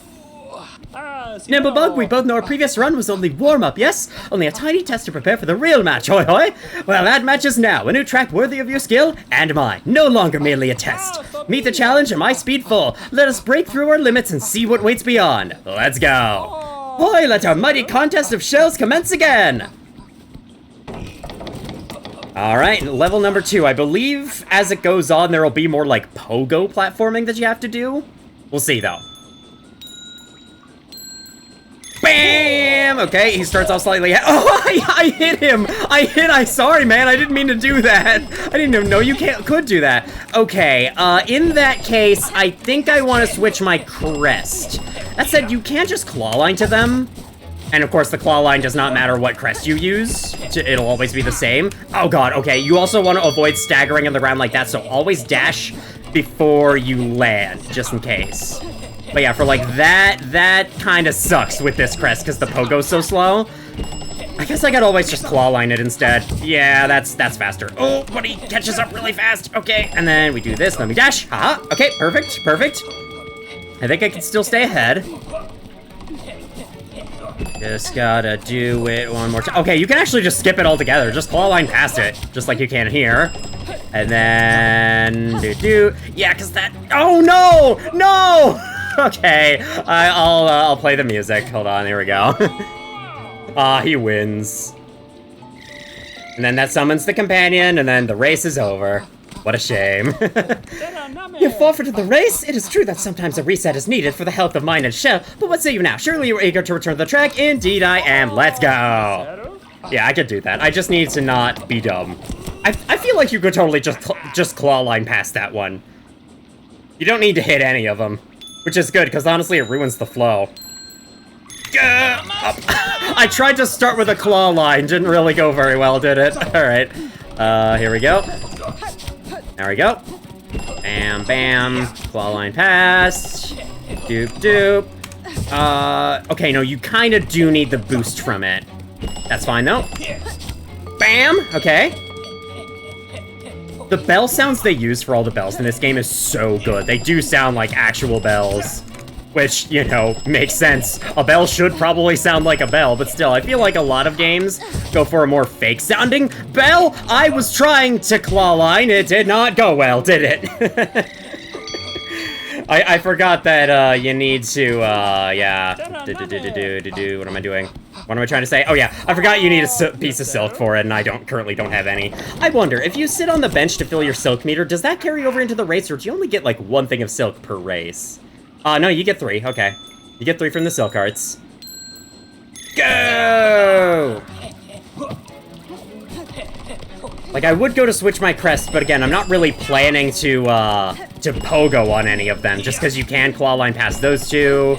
Nimblebug, we both know our previous run was only warm-up, yes? Only a tiny test to prepare for the real match, hoi hoi! Well, that match is now, a new track worthy of your skill and mine, no longer merely a test. Meet the challenge and my speed full. Let us break through our limits and see what waits beyond. Let's go! Hoi, let our mighty contest of shells commence again! Alright, level number 2. I believe as it goes on, there will be more, like, pogo platforming that you have to do. We'll see, though. Bam! Okay, he starts off slightly ahead. Oh, I hit him! Sorry, man, I didn't mean to do that. I didn't even know you could do that. Okay, in that case, I think I want to switch my crest. That said, you can't just claw line to them. And of course, the claw line does not matter what crest you use. It'll always be the same. Oh god, okay, you also want to avoid staggering on the ground like that, so always dash before you land, just in case. But yeah, for like that kind of sucks with this crest because the pogo's so slow. I guess I could always just claw line it instead. Yeah, that's faster. Oh, but he catches up really fast. Okay, and then we do this. Let me dash. Haha. Okay, perfect. I think I can still stay ahead. Just gotta do it one more time. Okay, you can actually just skip it altogether. Just claw line past it, just like you can here. And then yeah, cause that. Oh no! Okay, I'll play the music. Hold on, here we go. Ah, he wins. And then that summons the companion, and then the race is over. What a shame. You forfeited the race? It is true that sometimes a reset is needed for the health of mind and shell, but what say you now? Surely you are eager to return to the track? Indeed I am. Let's go. Yeah, I could do that. I just need to not be dumb. I feel like you could totally just claw line past that one. You don't need to hit any of them, which is good, because honestly it ruins the flow. I tried to start with a claw line, didn't really go very well, did it? Alright, here we go. There we go. Bam, bam, claw line pass. Doop, doop. Okay, no, you kind of do need the boost from it. That's fine, though. Bam, okay. The bell sounds they use for all the bells in this game is so good. They do sound like actual bells. Which, you know, makes sense. A bell should probably sound like a bell, but still, I feel like a lot of games go for a more fake-sounding bell. I was trying to claw line. It did not go well, did it? I forgot that, you need to, yeah. What am I doing? What am I trying to say? Oh, yeah. I forgot you need a piece of silk for it, and I currently don't have any. I wonder, if you sit on the bench to fill your silk meter, does that carry over into the race, or do you only get, like, one thing of silk per race? No, you get 3. Okay. You get 3 from the silk hearts. Go! Like, I would go to switch my crest, but again, I'm not really planning to pogo on any of them, just because you can claw line past those two,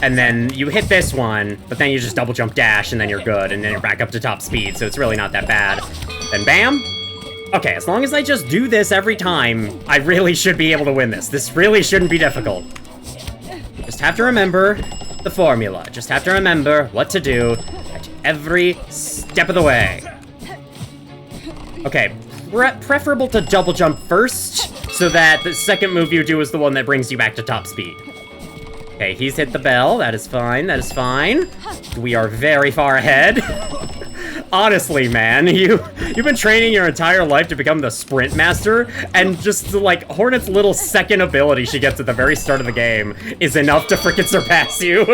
and then you hit this one, but then you just double jump dash, and then you're good, and then you're back up to top speed, so it's really not that bad. Then bam! Okay, as long as I just do this every time, I really should be able to win this. This really shouldn't be difficult. Just have to remember the formula. Just have to remember what to do at every step of the way. Okay, preferable to double jump first, so that the second move you do is the one that brings you back to top speed. Okay, he's hit the bell. That is fine, that is fine. We are very far ahead. Honestly, man, you've been training your entire life to become the Sprintmaster, and just, like, Hornet's little second ability she gets at the very start of the game is enough to frickin' surpass you.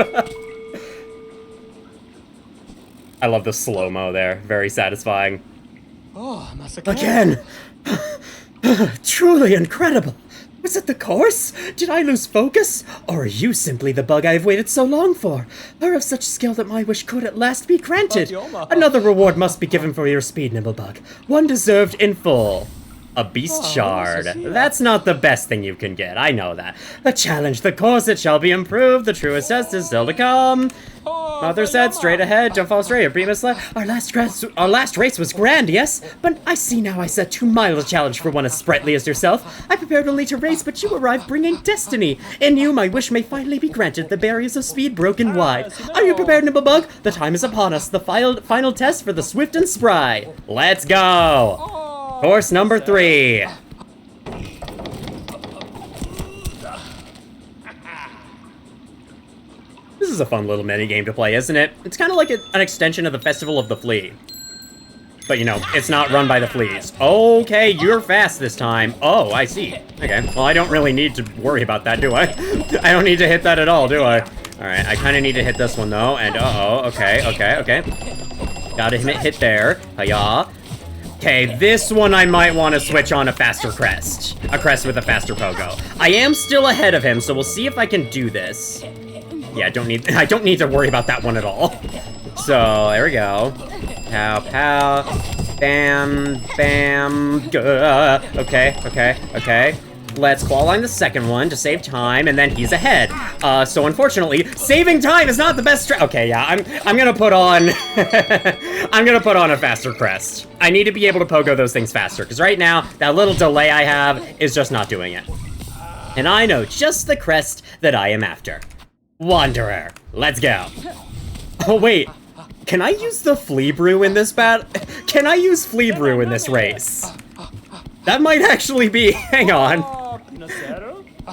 I love the slow-mo there. Very satisfying. Again! Truly incredible! Was it the course? Did I lose focus? Or are you simply the bug I have waited so long for? Or of such skill that my wish could at last be granted? Another reward must be given for your speed, Nibblebug. One deserved in full. A beast shard. That's not the best thing you can get, I know that. A challenge, the course, it shall be improved. The truest test is still to come. Mother said, straight ahead, don't fall astray, or be misled. Our last race was grand, yes? But I see now I set too mild a challenge for one as sprightly as yourself. I prepared only to race, but you arrived bringing destiny. In you, my wish may finally be granted, the barriers of speed broken wide. Are you prepared, Nibblebug? The time is upon us, the final test for the swift and spry. Let's go! Course number 3. This is a fun little mini-game to play, isn't it? It's kind of like an extension of the Festival of the Flea. But, you know, it's not run by the fleas. Okay, you're fast this time. Oh, I see. Okay, well, I don't really need to worry about that, do I? I don't need to hit that at all, do I? Alright, I kind of need to hit this one, though, and okay. Gotta hit there. Hiya. Okay, this one I might want to switch on a faster crest. A crest with a faster pogo. I am still ahead of him, so we'll see if I can do this. Yeah, I don't need to worry about that one at all. So, there we go. Pow, pow. Bam, bam. Okay. Let's claw line the second one to save time, and then he's ahead. So unfortunately, saving time is not the best okay, yeah, I'm gonna put on... I'm gonna put on a faster crest. I need to be able to pogo those things faster, because right now, that little delay I have is just not doing it. And I know just the crest that I am after. Wanderer. Let's go. Oh, wait. Can I use the Flea Brew in this battle? Can I use Flea Brew in this race? That might actually be... Hang on.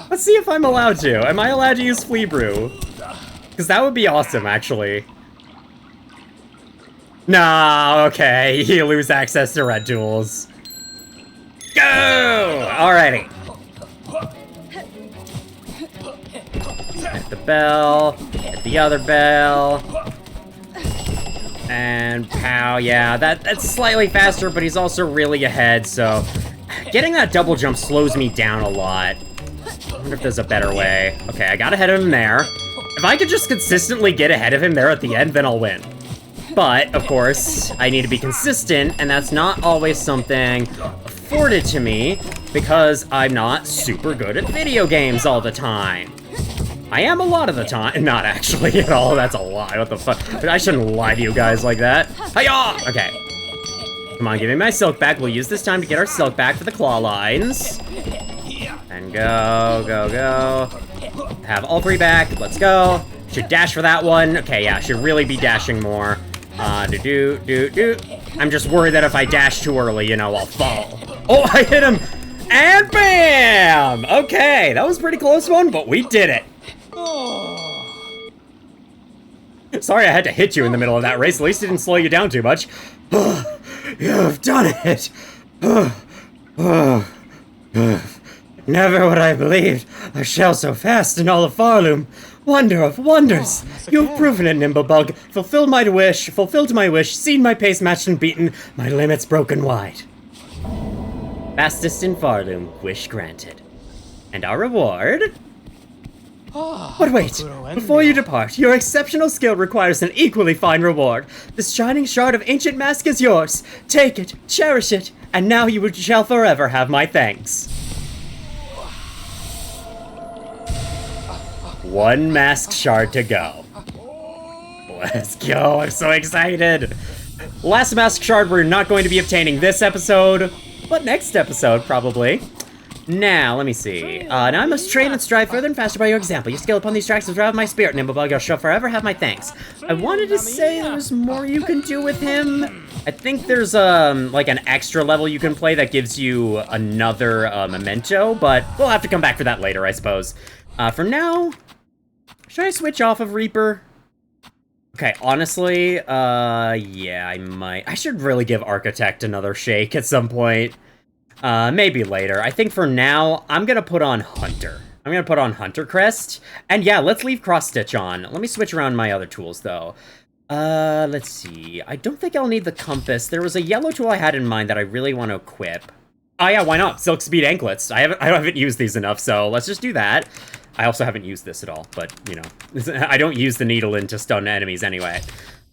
Let's see if I'm allowed to. Am I allowed to use Flea Brew? Because that would be awesome, actually. Nah, okay. You lose access to red tools. Go! Alrighty. Hit the bell. Hit the other bell. And pow, yeah, that's slightly faster, but he's also really ahead, so getting that double jump slows me down a lot. I wonder if there's a better way. Okay, I got ahead of him there. If I could just consistently get ahead of him there at the end, then I'll win. But, of course, I need to be consistent, and that's not always something afforded to me because I'm not super good at video games all the time. I am a lot of the time. Not actually at all. That's a lie. What the fuck? I shouldn't lie to you guys like that. Hi-ya! Okay. Come on, give me my silk back. We'll use this time to get our silk back for the claw lines. And go, go, go. Have all 3 back. Let's go. Should dash for that one. Okay, yeah, should really be dashing more. Do. I'm just worried that if I dash too early, you know, I'll fall. Oh, I hit him! And bam! Okay, that was a pretty close one, but we did it. Sorry I had to hit you in the middle of that race. At least it didn't slow you down too much. You've done it! Never would I have believed a shell so fast in all of Farloom. Wonder of wonders! You've proven it, Nimblebug. Fulfilled my wish, seen my pace matched and beaten, my limits broken wide. Fastest in Farloom, wish granted. And our reward? But wait, before you depart, your exceptional skill requires an equally fine reward. This shining shard of ancient mask is yours. Take it, cherish it, and now you shall forever have my thanks. 1 mask shard to go. Let's go, I'm so excited. Last mask shard we're not going to be obtaining this episode, but next episode, probably. Now, let me see. Now I must train and strive further and faster by your example. Your skill upon these tracks will drive my spirit, Nimblebug. You shall forever have my thanks. I wanted to say there's more you can do with him. I think there's, like an extra level you can play that gives you another, memento, but we'll have to come back for that later, I suppose. For now, should I switch off of Reaper? Okay, honestly, yeah, I might. I should really give Architect another shake at some point. Maybe later. I think for now, I'm gonna put on Hunter. I'm gonna put on Hunter Crest. And yeah, let's leave Cross Stitch on. Let me switch around my other tools, though. Let's see. I don't think I'll need the compass. There was a yellow tool I had in mind that I really want to equip. Oh yeah, why not? Silk Speed Anklets. I haven't used these enough, so let's just do that. I also haven't used this at all, but, you know, I don't use the needle in to stun enemies anyway.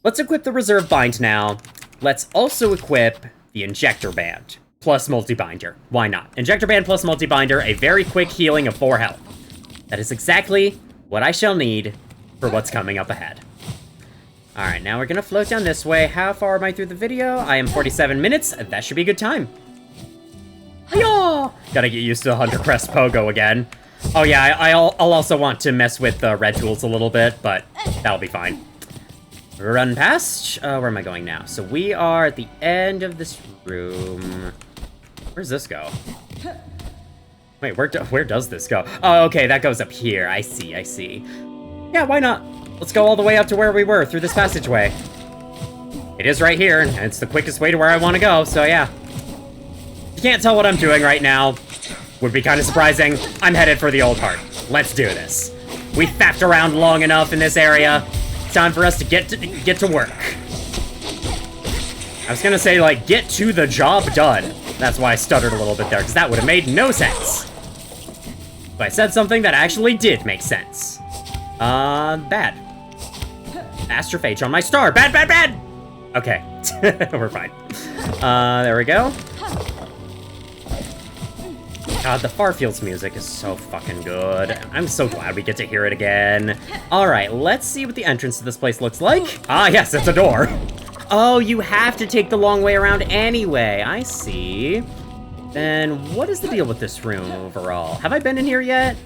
Let's equip the Reserve Bind now. Let's also equip the Injector Band. Plus Multi-Binder. Why not? Injector Band plus Multi-Binder, a very quick healing of 4 health. That is exactly what I shall need for what's coming up ahead. Alright, now we're gonna float down this way. How far am I through the video? I am 47 minutes. That should be a good time. Hi-yah! Gotta get used to the Hunter Crest Pogo again. Oh yeah, I'll also want to mess with the red tools a little bit, but that'll be fine. Run past. Where am I going now? So we are at the end of this room. Where's this go? Wait, where does this go? Oh, okay, that goes up here. I see. Yeah, why not? Let's go all the way up to where we were through this passageway. It is right here, and it's the quickest way to where I want to go, so yeah. You can't tell what I'm doing right now. Would be kind of surprising. I'm headed for the old heart. Let's do this. We faffed around long enough in this area. It's time for us to get to work. I was gonna say, like, get to the job done. That's why I stuttered a little bit there, because that would have made no sense. But I said something that actually did make sense. Bad. Astrophage on my star. Bad! Okay. We're fine. There we go. God, the Farfields music is so fucking good. I'm so glad we get to hear it again. Alright, let's see what the entrance to this place looks like. Ah, yes, it's a door. Oh, you have to take the long way around anyway. I see. Then, what is the deal with this room overall? Have I been in here yet?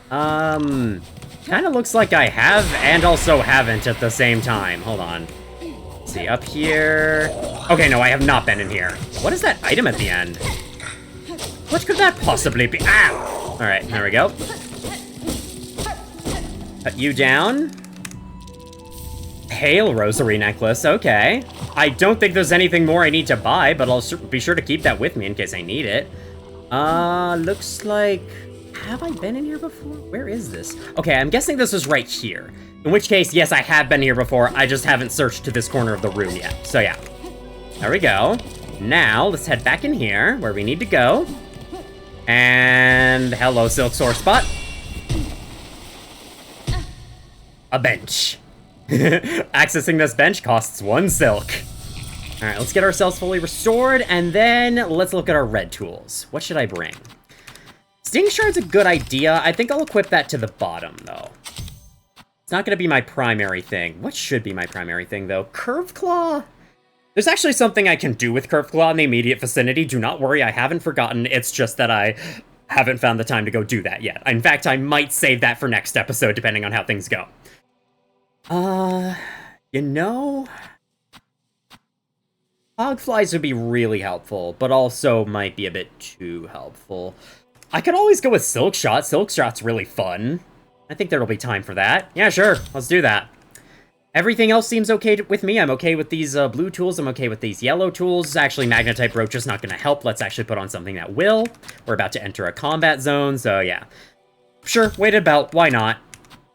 Kind of looks like I have and also haven't at the same time. Hold on. Let's see, up here. Okay, no, I have not been in here. What is that item at the end? What could that possibly be? Ah! Alright, there we go. Cut you down. Hail Rosary Necklace, okay. I don't think there's anything more I need to buy, but I'll be sure to keep that with me in case I need it. Looks like have I been in here before? Where is this? Okay, I'm guessing this is right here. In which case, yes, I have been here before. I just haven't searched to this corner of the room yet. So yeah, there we go. Now, let's head back in here, where we need to go. And hello, silk sore spot. A bench. Accessing this bench costs 1 silk. All right, let's get ourselves fully restored, and then let's look at our red tools. What should I bring? Sting Shard's a good idea. I think I'll equip that to the bottom, though. It's not going to be my primary thing. What should be my primary thing, though? Curved Claw? There's actually something I can do with Curved Claw in the immediate vicinity. Do not worry, I haven't forgotten. It's just that I haven't found the time to go do that yet. In fact, I might save that for next episode, depending on how things go. You know... Hogflies would be really helpful, but also might be a bit too helpful. I could always go with Silk Shot. Silk Shot's really fun. I think there'll be time for that. Yeah, sure. Let's do that. Everything else seems okay with me. I'm okay with these blue tools. I'm okay with these yellow tools. Actually, Magnetite Brooch is not going to help. Let's actually put on something that will. We're about to enter a combat zone, so yeah. Sure, weighted belt. Why not?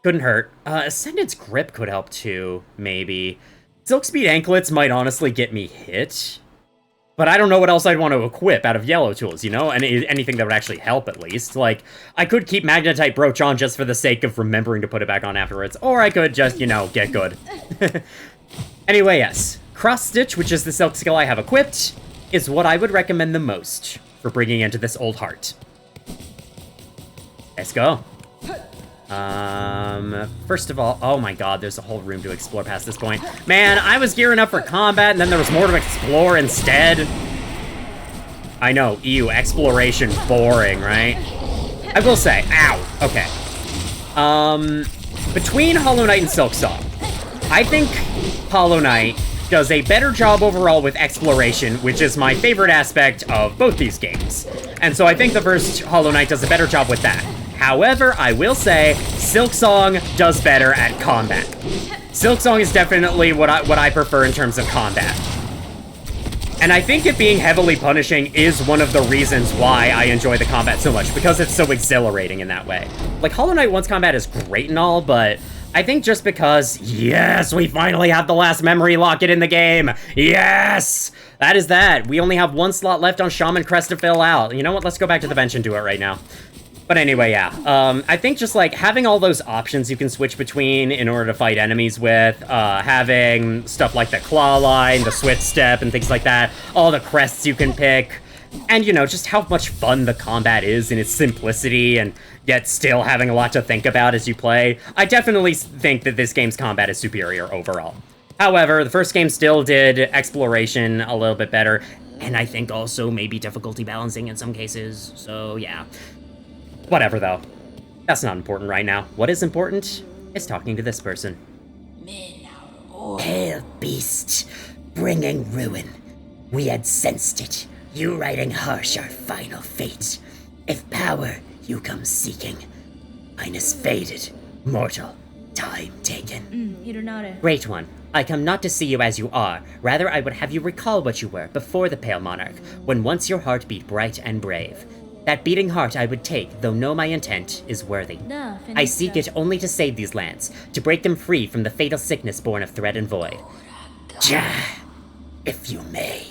Couldn't hurt. Ascendant's Grip could help too, maybe. Silk Speed Anklets might honestly get me hit, but I don't know what else I'd want to equip out of yellow tools, you know? Anything that would actually help, at least. Like, I could keep Magnetite Brooch on just for the sake of remembering to put it back on afterwards, or I could just, you know, get good. Anyway, yes. Cross Stitch, which is the silk skill I have equipped, is what I would recommend the most for bringing into this old heart. Let's go. First of all, oh my god, there's a whole room to explore past this point. Man, I was gearing up for combat, and then there was more to explore instead. I know, ew, exploration, boring, right? I will say, ow, okay. Between Hollow Knight and Silksong, I think Hollow Knight does a better job overall with exploration, which is my favorite aspect of both these games. And so I think the first Hollow Knight does a better job with that. However, I will say, Silksong does better at combat. Silksong is definitely what I prefer in terms of combat. And I think it being heavily punishing is one of the reasons why I enjoy the combat so much, because it's so exhilarating in that way. Like, Hollow Knight once combat is great and all, but I think just because, yes, we finally have the last memory locket in the game. Yes! That is that. We only have 1 slot left on Shaman Crest to fill out. You know what? Let's go back to the bench and do it right now. But anyway, yeah, I think just, like, having all those options you can switch between in order to fight enemies with, having stuff like the Claw Line, the Swift Step, and things like that, all the crests you can pick, and, you know, just how much fun the combat is in its simplicity, and yet still having a lot to think about as you play, I definitely think that this game's combat is superior overall. However, the first game still did exploration a little bit better, and I think also maybe difficulty balancing in some cases, so yeah. Whatever, though. That's not important right now. What is important is talking to this person. Pale beast, bringing ruin. We had sensed it. You riding harsh our final fate. If power you come seeking, mine is faded, mortal, time taken. Great one. I come not to see you as you are. Rather, I would have you recall what you were before the Pale Monarch, when once your heart beat bright and brave. That beating heart I would take, though know my intent is worthy. I seek it only to save these lands, to break them free from the fatal sickness born of threat and void. Jah, if you may,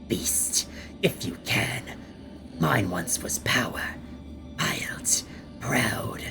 beast, if you can. Mine once was power, wild, proud.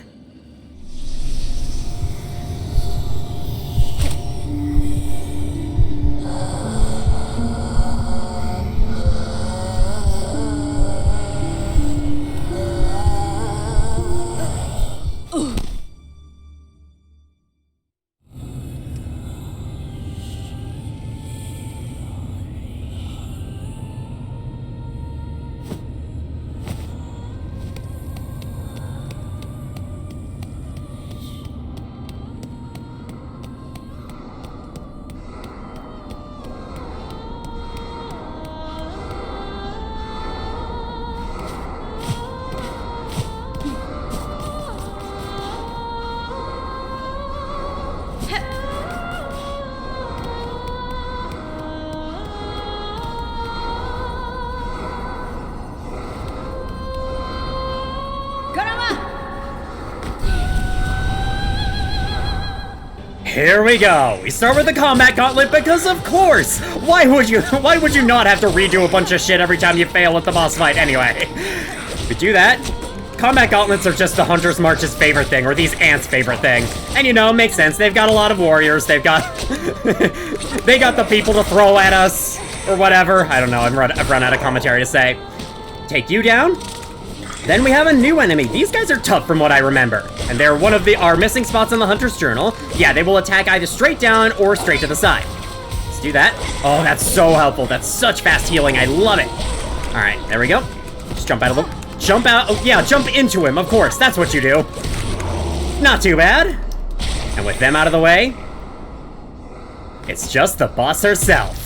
Here we go. We start with the combat gauntlet because of course. Why would you not have to redo a bunch of shit every time you fail at the boss fight anyway? We do that. Combat gauntlets are just the Hunter's March's favorite thing, or these ants' favorite thing. And you know, makes sense. They've got a lot of warriors. They've got they got the people to throw at us or whatever. I don't know. I've run out of commentary to say. Take you down. Then we have a new enemy. These guys are tough from what I remember. And they're one of our missing spots in the Hunter's Journal. Yeah, they will attack either straight down or straight to the side. Let's do that. Oh, that's so helpful. That's such fast healing. I love it. All right, there we go. Just jump out of them. Jump out. Oh, yeah, jump into him, of course. That's what you do. Not too bad. And with them out of the way, it's just the boss herself.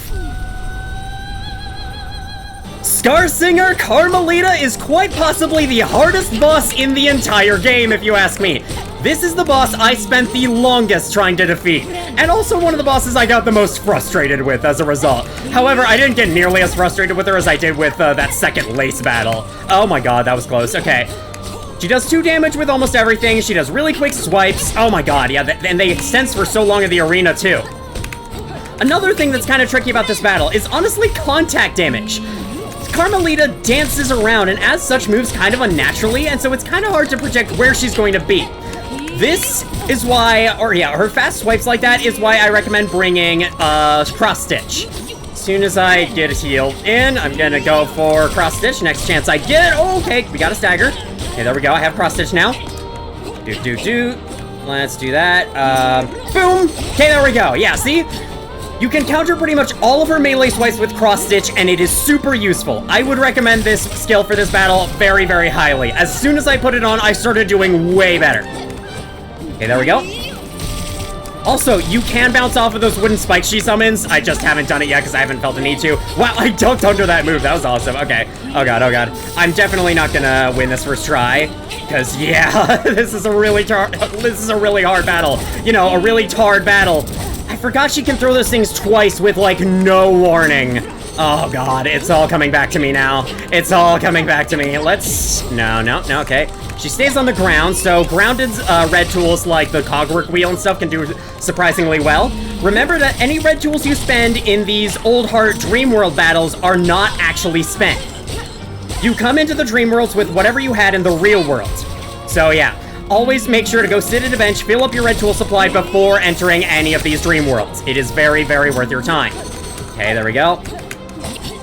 Scar Singer Carmelita is quite possibly the hardest boss in the entire game, if you ask me. This is the boss I spent the longest trying to defeat, and also one of the bosses I got the most frustrated with as a result. However, I didn't get nearly as frustrated with her as I did with that second Lace battle. Oh my god, that was close. Okay. She does 2 damage with almost everything. She does really quick swipes. Oh my god, yeah, and they sense for so long in the arena too. Another thing that's kind of tricky about this battle is honestly contact damage. Carmelita dances around and as such moves kind of unnaturally, and so it's kind of hard to project where she's going to be. This is why, or yeah, her fast swipes like that is why I recommend bringing Cross Stitch. As soon as I get healed in, I'm gonna go for Cross Stitch. Next chance I get, oh, okay, we got a stagger. Okay, there we go, I have Cross Stitch now. Let's do that, boom. Okay, there we go, yeah, see? You can counter pretty much all of her melee swipes with Cross Stitch, and it is super useful. I would recommend this skill for this battle very, very highly. As soon as I put it on, I started doing way better. Okay, there we go. Also, you can bounce off of those wooden spikes she summons. I just haven't done it yet because I haven't felt the need to. Wow, I ducked under that move. That was awesome. Okay. Oh god, oh god. I'm definitely not gonna win this first try. Because, yeah, this is a really hard battle. You know, a really hard battle. I forgot she can throw those things twice with, like, no warning. Oh, God, it's all coming back to me now. It's all coming back to me. Let's... No, okay. She stays on the ground, so grounded red tools like the cogwork wheel and stuff can do surprisingly well. Remember that any red tools you spend in these Old Heart Dream World battles are not actually spent. You come into the Dream Worlds with whatever you had in the real world. So, yeah. Always make sure to go sit at a bench, fill up your red tool supply before entering any of these dream worlds. It is very, very worth your time. Okay, there we go.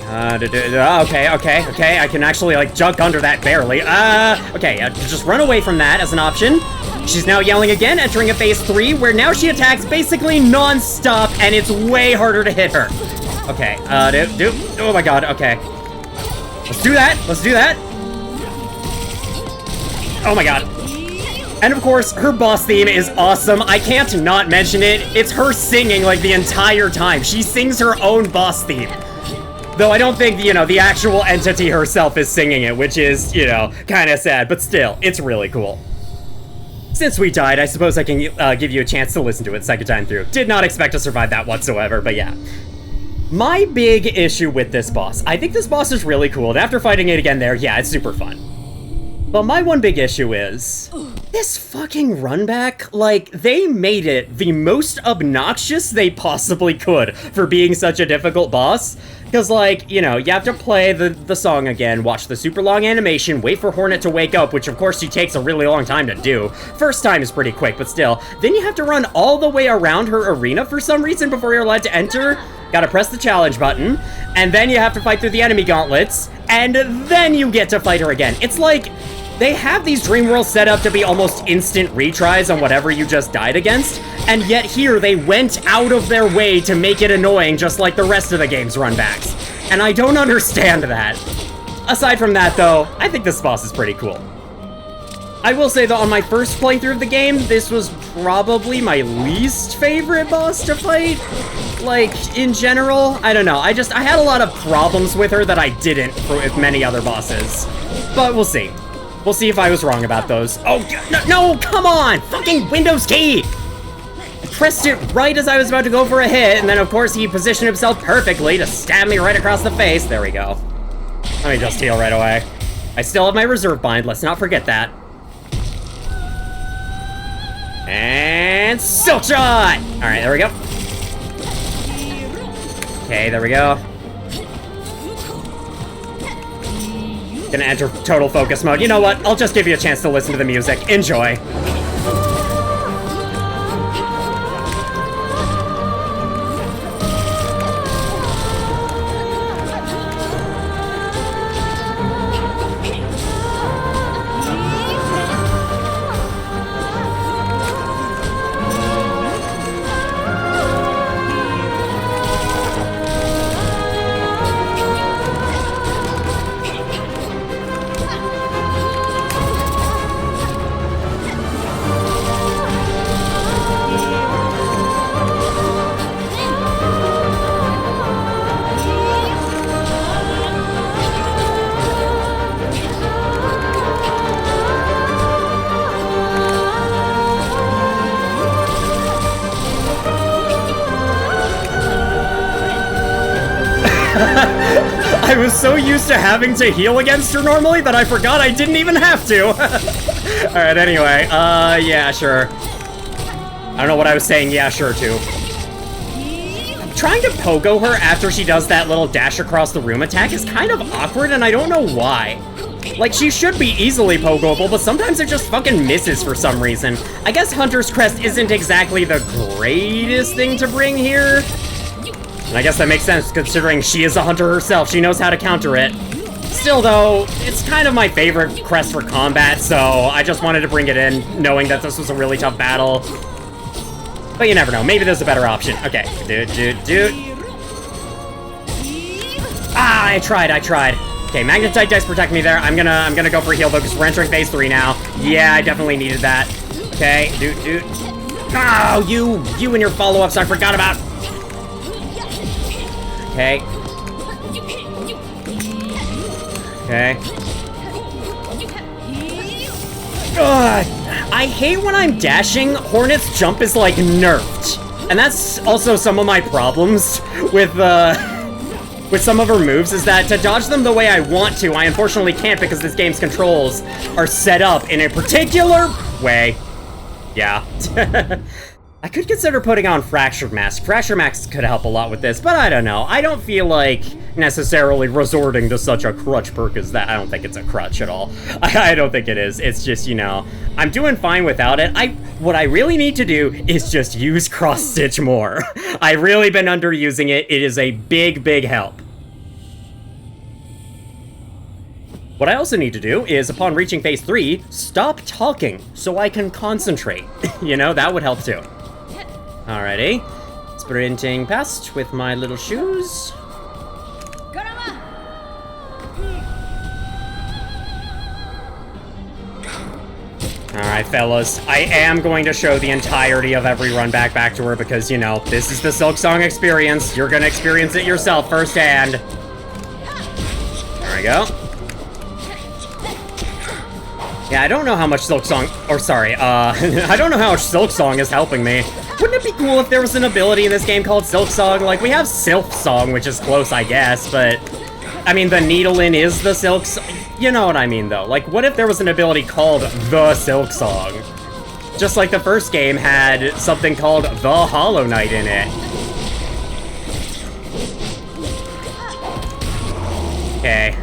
Okay, I can actually, like, jump under that barely. Okay, just run away from that as an option. She's now yelling again, entering a phase 3, where now she attacks basically non-stop, and it's way harder to hit her. Okay, oh my god, okay. Let's do that. Oh my god. And of course, her boss theme is awesome. I can't not mention it. It's her singing, like, the entire time. She sings her own boss theme. Though I don't think, you know, the actual entity herself is singing it, which is, you know, kind of sad. But still, it's really cool. Since we died, I suppose I can give you a chance to listen to it second time through. Did not expect to survive that whatsoever, but yeah. My big issue with this boss. I think this boss is really cool, and after fighting it again there, yeah, it's super fun. But my one big issue is... this fucking run back, like, they made it the most obnoxious they possibly could for being such a difficult boss. Because, like, you know, you have to play the song again, watch the super long animation, wait for Hornet to wake up, which of course she takes a really long time to do. First time is pretty quick, but still. Then you have to run all the way around her arena for some reason before you're allowed to enter. Gotta press the challenge button, and then you have to fight through the enemy gauntlets, and then you get to fight her again. It's like... they have these dream worlds set up to be almost instant retries on whatever you just died against, and yet here they went out of their way to make it annoying just like the rest of the game's runbacks. And I don't understand that. Aside from that, though, I think this boss is pretty cool. I will say, though, on my first playthrough of the game, this was probably my least favorite boss to fight. Like, in general, I don't know. I had a lot of problems with her that I didn't with many other bosses. But we'll see. We'll see if I was wrong about those. Oh, no, come on! Fucking Windows key! I pressed it right as I was about to go for a hit, and then, of course, he positioned himself perfectly to stab me right across the face. There we go. Let me just heal right away. I still have my reserve bind, let's not forget that. And And Silk Shot! Alright, there we go. Okay, there we go. Gonna enter total focus mode. You know what? I'll just give you a chance to listen to the music. Enjoy. I was so used to having to heal against her normally that I forgot I didn't even have to. Alright, anyway, yeah, sure. I don't know what I was saying yeah, sure to. Trying to pogo her after she does that little dash across the room attack is kind of awkward, and I don't know why. Like, she should be easily pogoable, but sometimes it just fucking misses for some reason. I guess Hunter's Crest isn't exactly the greatest thing to bring here. And I guess that makes sense, considering she is a hunter herself. She knows how to counter it. Still, though, it's kind of my favorite crest for combat, so I just wanted to bring it in, knowing that this was a really tough battle. But you never know. Maybe there's a better option. Okay. Dude. Ah, I tried. Okay, Magnetite Dice protect me there. I'm gonna go for a heal, though, because we're entering phase 3 now. Yeah, I definitely needed that. Okay, dude. Oh, you and your follow-ups I forgot about. Okay. Ugh, I hate when I'm dashing. Hornet's jump is like nerfed, and that's also some of my problems with some of her moves. Is that to dodge them the way I want to, I unfortunately can't because this game's controls are set up in a particular way. Yeah. I could consider putting on Fractured Mask. Fractured Mask could help a lot with this, but I don't know. I don't feel like necessarily resorting to such a crutch perk as that. I don't think it's a crutch at all. I don't think it is. It's just, you know, I'm doing fine without it. What I really need to do is just use Cross Stitch more. I've really been underusing it. It is a big, big help. What I also need to do is, upon reaching phase 3, stop talking so I can concentrate. You know, that would help too. Alrighty. Sprinting past with my little shoes. Alright, fellas. I am going to show the entirety of every run back to her because, you know, this is the Silksong experience. You're gonna experience it yourself firsthand. There we go. Yeah, I don't know how much Silksong, I don't know how much Silksong is helping me. Wouldn't it be cool if there was an ability in this game called Silksong? Like, we have Silksong, which is close, I guess, but... I mean, the Needle-In is the Silksong. You know what I mean, though. Like, what if there was an ability called the Silksong? Just like the first game had something called the Hollow Knight in it. Okay.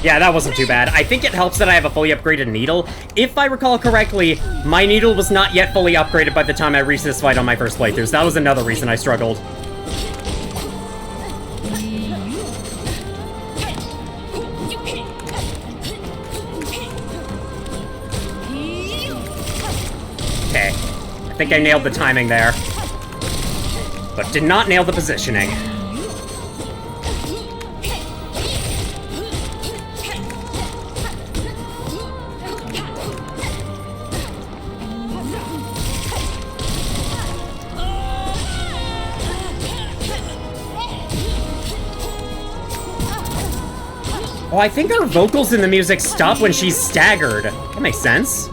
Yeah, that wasn't too bad. I think it helps that I have a fully upgraded needle. If I recall correctly, my needle was not yet fully upgraded by the time I reached this fight on my first playthrough, so that was another reason I struggled. Okay. I think I nailed the timing there, but did not nail the positioning. Oh, I think her vocals in the music stop when she's staggered. That makes sense.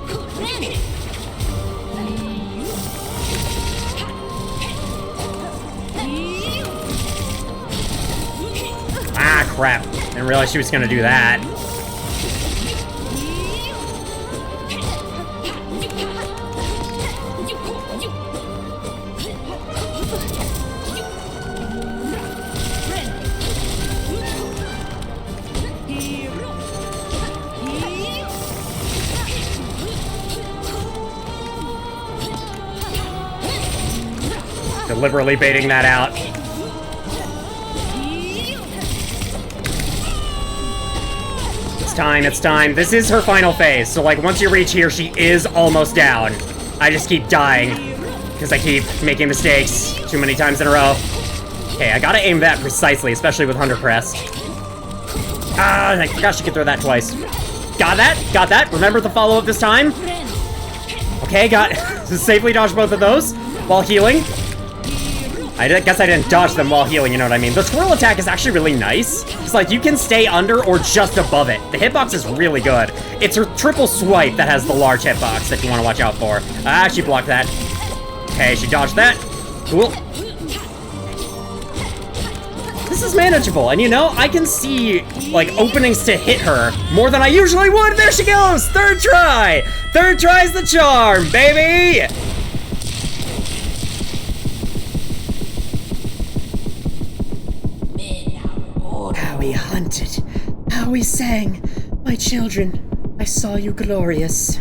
Ah, crap. Didn't realize she was gonna do that. Deliberately baiting that out. It's time. This is her final phase, so like once you reach here, she is almost down. I just keep dying because I keep making mistakes too many times in a row. Okay, I gotta aim that precisely, especially with Hunter Crest. Ah, I forgot she could throw that twice. Got that. Remember the follow-up this time. Okay, got safely dodged both of those while healing. I guess I didn't dodge them while healing, you know what I mean? The twirl attack is actually really nice. It's like you can stay under or just above it. The hitbox is really good. It's her triple swipe that has the large hitbox that you want to watch out for. Ah, she blocked that. Okay, she dodged that. Cool. This is manageable, and you know, I can see, like, openings to hit her more than I usually would. There she goes! Third try! Third try's the charm, baby! How we hunted, how we sang. My children, I saw you glorious.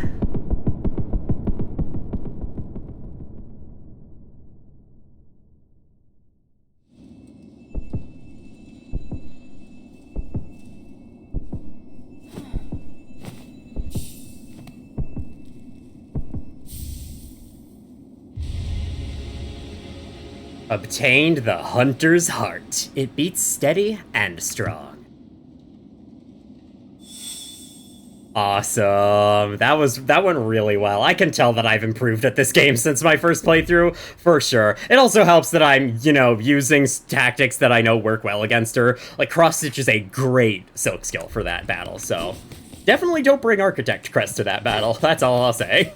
Obtained the Hunter's Heart. It beats steady and strong. Awesome. That went really well. I can tell that I've improved at this game since my first playthrough, for sure. It also helps that I'm, you know, using tactics that I know work well against her. Like, cross-stitch is a great silk skill for that battle, so definitely don't bring Architect Crest to that battle. That's all I'll say.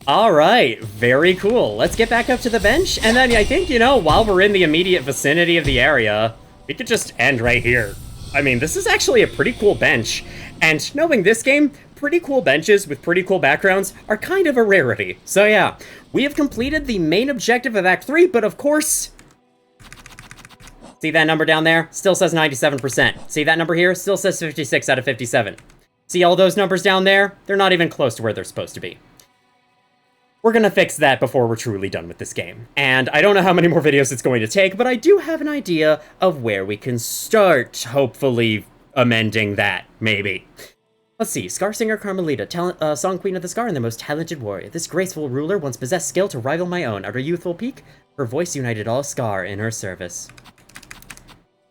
All right, very cool. Let's get back up to the bench, and then I think, you know, while we're in the immediate vicinity of the area, we could just end right here. I mean, this is actually a pretty cool bench, and knowing this game, pretty cool benches with pretty cool backgrounds are kind of a rarity. So yeah, we have completed the main objective of Act 3, but of course, see that number down there? Still says 97%. See that number here? Still says 56 out of 57. See all those numbers down there? They're not even close to where they're supposed to be. We're gonna fix that before we're truly done with this game. And I don't know how many more videos it's going to take, but I do have an idea of where we can start, hopefully amending that, maybe. Let's see, Scar Singer Carmelita, Song Queen of the Scar and the most talented warrior. This graceful ruler once possessed skill to rival my own. At her youthful peak, her voice united all Scar in her service.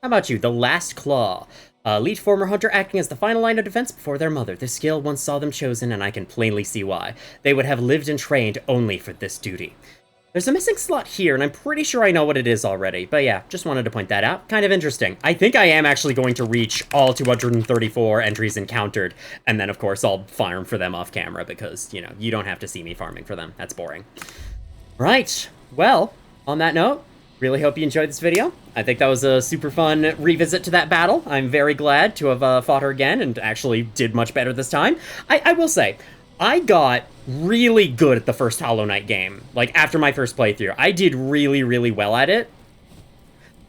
How about you, the Last Claw? Lead former hunter acting as the final line of defense before their mother. This skill once saw them chosen, and I can plainly see why. They would have lived and trained only for this duty. There's a missing slot here, and I'm pretty sure I know what it is already. But yeah, just wanted to point that out. Kind of interesting. I think I am actually going to reach all 234 entries encountered, and then of course I'll farm for them off camera because, you know, you don't have to see me farming for them. That's boring. Right. Well, on that note, really hope you enjoyed this video. I think that was a super fun revisit to that battle. I'm very glad to have fought her again and actually did much better this time. I will say, I got really good at the first Hollow Knight game. Like, after my first playthrough, I did really, really well at it.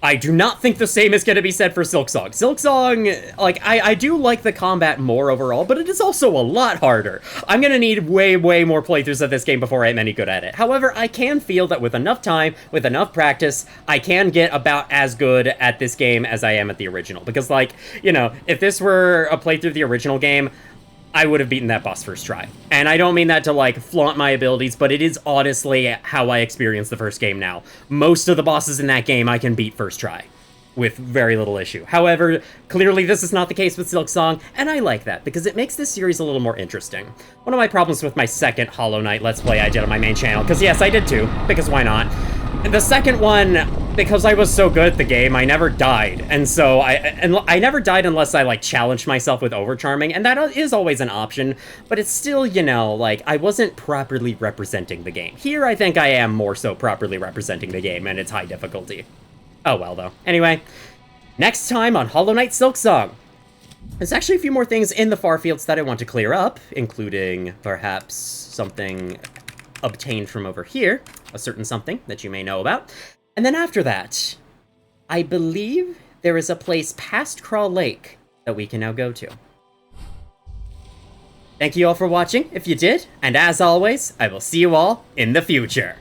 I do not think the same is going to be said for Silksong. Silksong, like, I do like the combat more overall, but it is also a lot harder. I'm going to need way, way more playthroughs of this game before I'm any good at it. However, I can feel that with enough time, with enough practice, I can get about as good at this game as I am at the original. Because, like, you know, if this were a playthrough of the original game, I would have beaten that boss first try. And I don't mean that to, like, flaunt my abilities, but it is honestly how I experience the first game now. Most of the bosses in that game I can beat first try, with very little issue. However, clearly this is not the case with Silksong, and I like that, because it makes this series a little more interesting. One of my problems with my second Hollow Knight Let's Play I did on my main channel, because yes, I did too, because why not? The second one, because I was so good at the game, I never died, and so I never died unless I, like, challenged myself with overcharming, and that is always an option, but it's still, you know, like, I wasn't properly representing the game. Here, I think I am more so properly representing the game, and it's high difficulty. Oh well, though. Anyway, next time on Hollow Knight Silksong. There's actually a few more things in the far fields that I want to clear up, including perhaps something obtained from over here, a certain something that you may know about. And then after that, I believe there is a place past Crawl Lake that we can now go to. Thank you all for watching, if you did, and as always, I will see you all in the future.